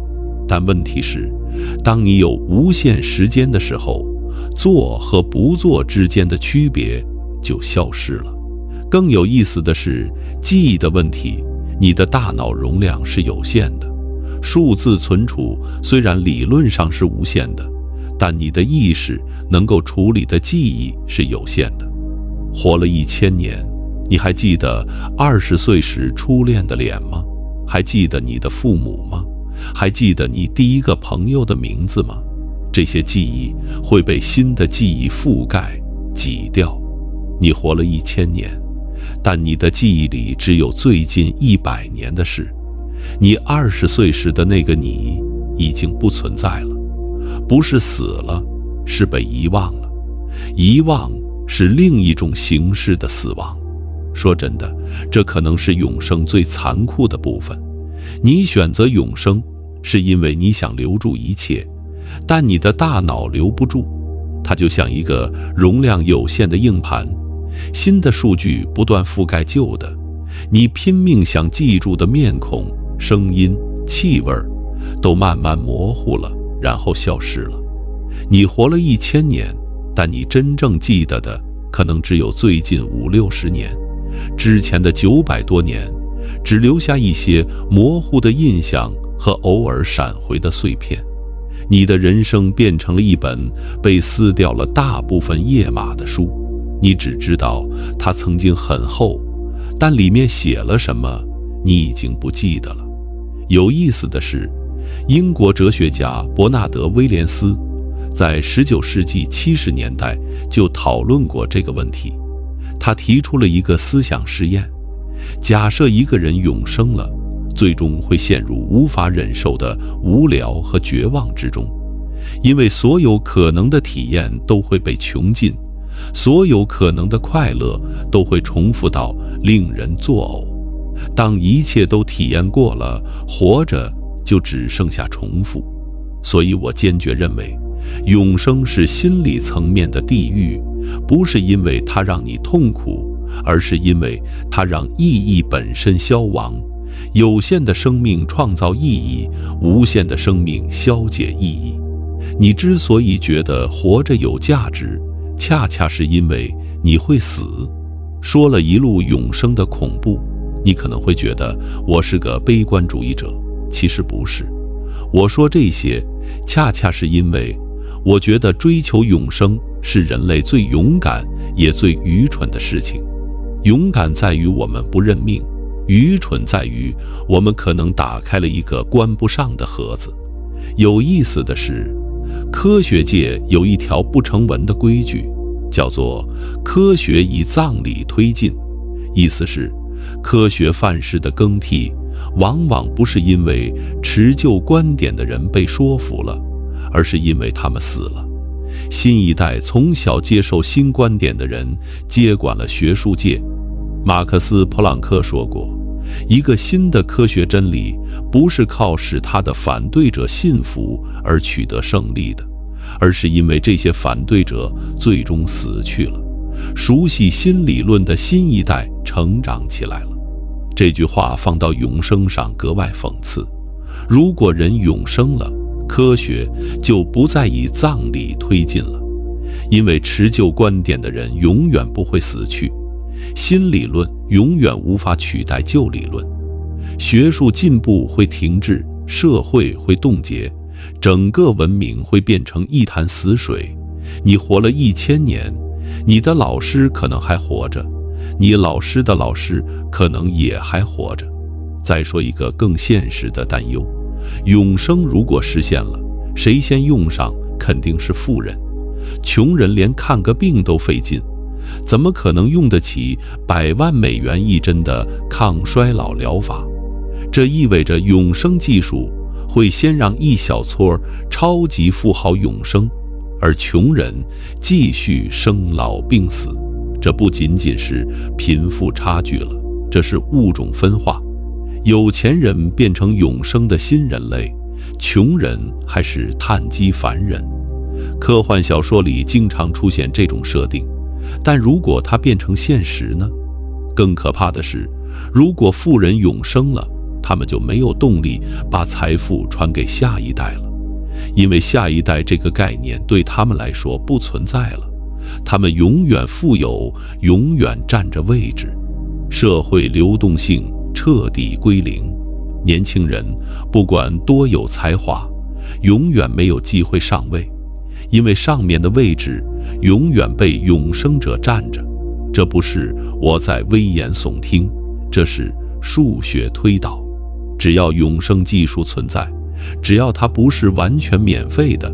但问题是，当你有无限时间的时候，做和不做之间的区别就消失了。更有意思的是，记忆的问题，你的大脑容量是有限的。数字存储虽然理论上是无限的，但你的意识能够处理的记忆是有限的。活了1000年，你还记得20岁时初恋的脸吗？还记得你的父母吗？还记得你第一个朋友的名字吗？这些记忆会被新的记忆覆盖挤掉。你活了1000年，但你的记忆里只有最近100年的事。你20岁时的那个你已经不存在了，不是死了，是被遗忘了。遗忘是另一种形式的死亡。说真的，这可能是永生最残酷的部分。你选择永生，是因为你想留住一切，但你的大脑留不住，它就像一个容量有限的硬盘，新的数据不断覆盖旧的，你拼命想记住的面孔、声音、气味都慢慢模糊了，然后消失了。你活了1000年，但你真正记得的可能只有最近50-60年，之前的900多年只留下一些模糊的印象和偶尔闪回的碎片。你的人生变成了一本被撕掉了大部分页码的书，你只知道它曾经很厚，但里面写了什么，你已经不记得了。有意思的是，英国哲学家伯纳德·威廉斯在19世纪70年代就讨论过这个问题。他提出了一个思想实验：假设一个人永生了，最终会陷入无法忍受的无聊和绝望之中，因为所有可能的体验都会被穷尽，所有可能的快乐都会重复到令人作呕。当一切都体验过了，活着就只剩下重复。所以我坚决认为，永生是心理层面的地狱，不是因为它让你痛苦，而是因为它让意义本身消亡。有限的生命创造意义，无限的生命消解意义。你之所以觉得活着有价值，恰恰是因为你会死。说了一路永生的恐怖，你可能会觉得我是个悲观主义者，其实不是。我说这些，恰恰是因为我觉得追求永生是人类最勇敢也最愚蠢的事情。勇敢在于我们不认命，愚蠢在于我们可能打开了一个关不上的盒子。有意思的是，科学界有一条不成文的规矩，叫做科学以葬礼推进。意思是，科学范式的更替往往不是因为持旧观点的人被说服了，而是因为他们死了。新一代从小接受新观点的人接管了学术界。马克思·普朗克说过，一个新的科学真理不是靠使他的反对者信服而取得胜利的，而是因为这些反对者最终死去了，熟悉新理论的新一代成长起来了。这句话放到永生上格外讽刺。如果人永生了，科学就不再以葬礼推进了，因为持旧观点的人永远不会死去，新理论永远无法取代旧理论。学术进步会停滞，社会会冻结，整个文明会变成一潭死水。你活了1000年，你的老师可能还活着，你老师的老师可能也还活着。再说一个更现实的担忧，永生如果实现了，谁先用上肯定是富人。穷人连看个病都费劲，怎么可能用得起100万美元一针的抗衰老疗法？这意味着永生技术会先让一小撮超级富豪永生，而穷人继续生老病死。这不仅仅是贫富差距了，这是物种分化。有钱人变成永生的新人类，穷人还是碳基凡人。科幻小说里经常出现这种设定，但如果它变成现实呢？更可怕的是，如果富人永生了，他们就没有动力把财富传给下一代了，因为下一代这个概念对他们来说不存在了。他们永远富有，永远占着位置，社会流动性彻底归零。年轻人不管多有才华，永远没有机会上位，因为上面的位置永远被永生者占着。这不是我在危言耸听，这是数学推导。只要永生技术存在，只要它不是完全免费的，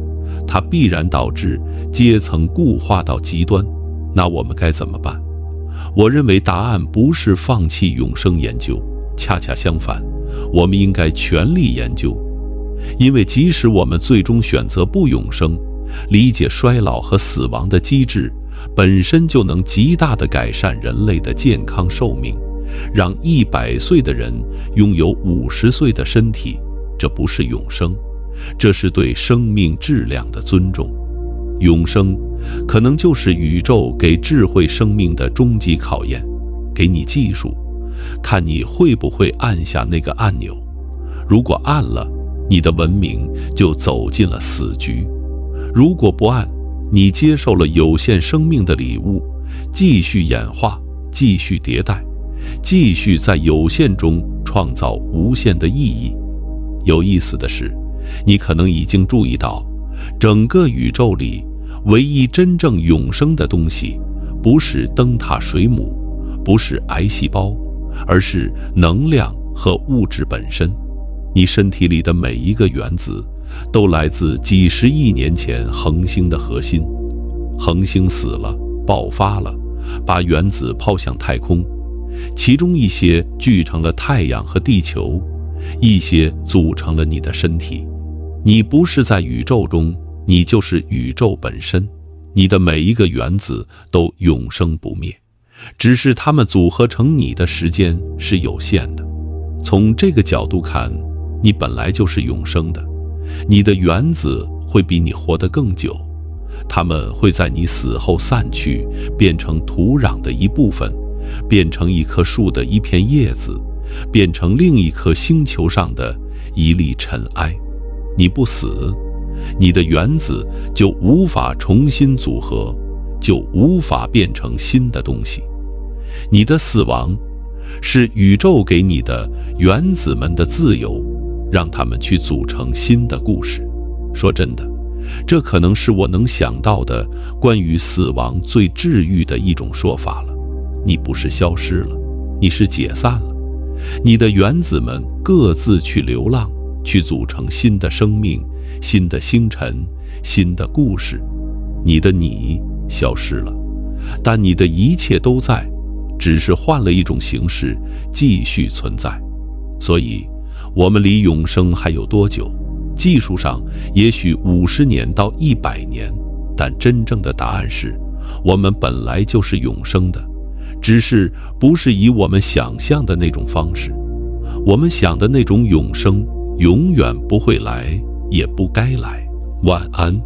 它必然导致阶层固化到极端。那我们该怎么办？我认为答案不是放弃永生研究，恰恰相反，我们应该全力研究。因为即使我们最终选择不永生，理解衰老和死亡的机制，本身就能极大地改善人类的健康寿命，让100岁的人拥有50岁的身体。这不是永生，这是对生命质量的尊重。永生可能就是宇宙给智慧生命的终极考验，给你技术，看你会不会按下那个按钮。如果按了，你的文明就走进了死局；如果不按，你接受了有限生命的礼物，继续演化，继续迭代，继续在有限中创造无限的意义。有意思的是，你可能已经注意到，整个宇宙里唯一真正永生的东西，不是灯塔水母，不是癌细胞，而是能量和物质本身。你身体里的每一个原子，都来自几十亿年前恒星的核心。恒星死了，爆发了，把原子抛向太空，其中一些聚成了太阳和地球，一些组成了你的身体。你不是在宇宙中，你就是宇宙本身。你的每一个原子都永生不灭，只是它们组合成你的时间是有限的。从这个角度看，你本来就是永生的。你的原子会比你活得更久，它们会在你死后散去，变成土壤的一部分，变成一棵树的一片叶子，变成另一颗星球上的一粒尘埃。你不死，你的原子就无法重新组合，就无法变成新的东西。你的死亡是宇宙给你的原子们的自由，让他们去组成新的故事。说真的，这可能是我能想到的关于死亡最治愈的一种说法了。你不是消失了，你是解散了。你的原子们各自去流浪，去组成新的生命，新的星辰，新的故事。你的你消失了，但你的一切都在，只是换了一种形式继续存在。所以我们离永生还有多久？技术上也许50年到100年，但真正的答案是，我们本来就是永生的，只是不是以我们想象的那种方式。我们想的那种永生永远不会来，也不该来。晚安。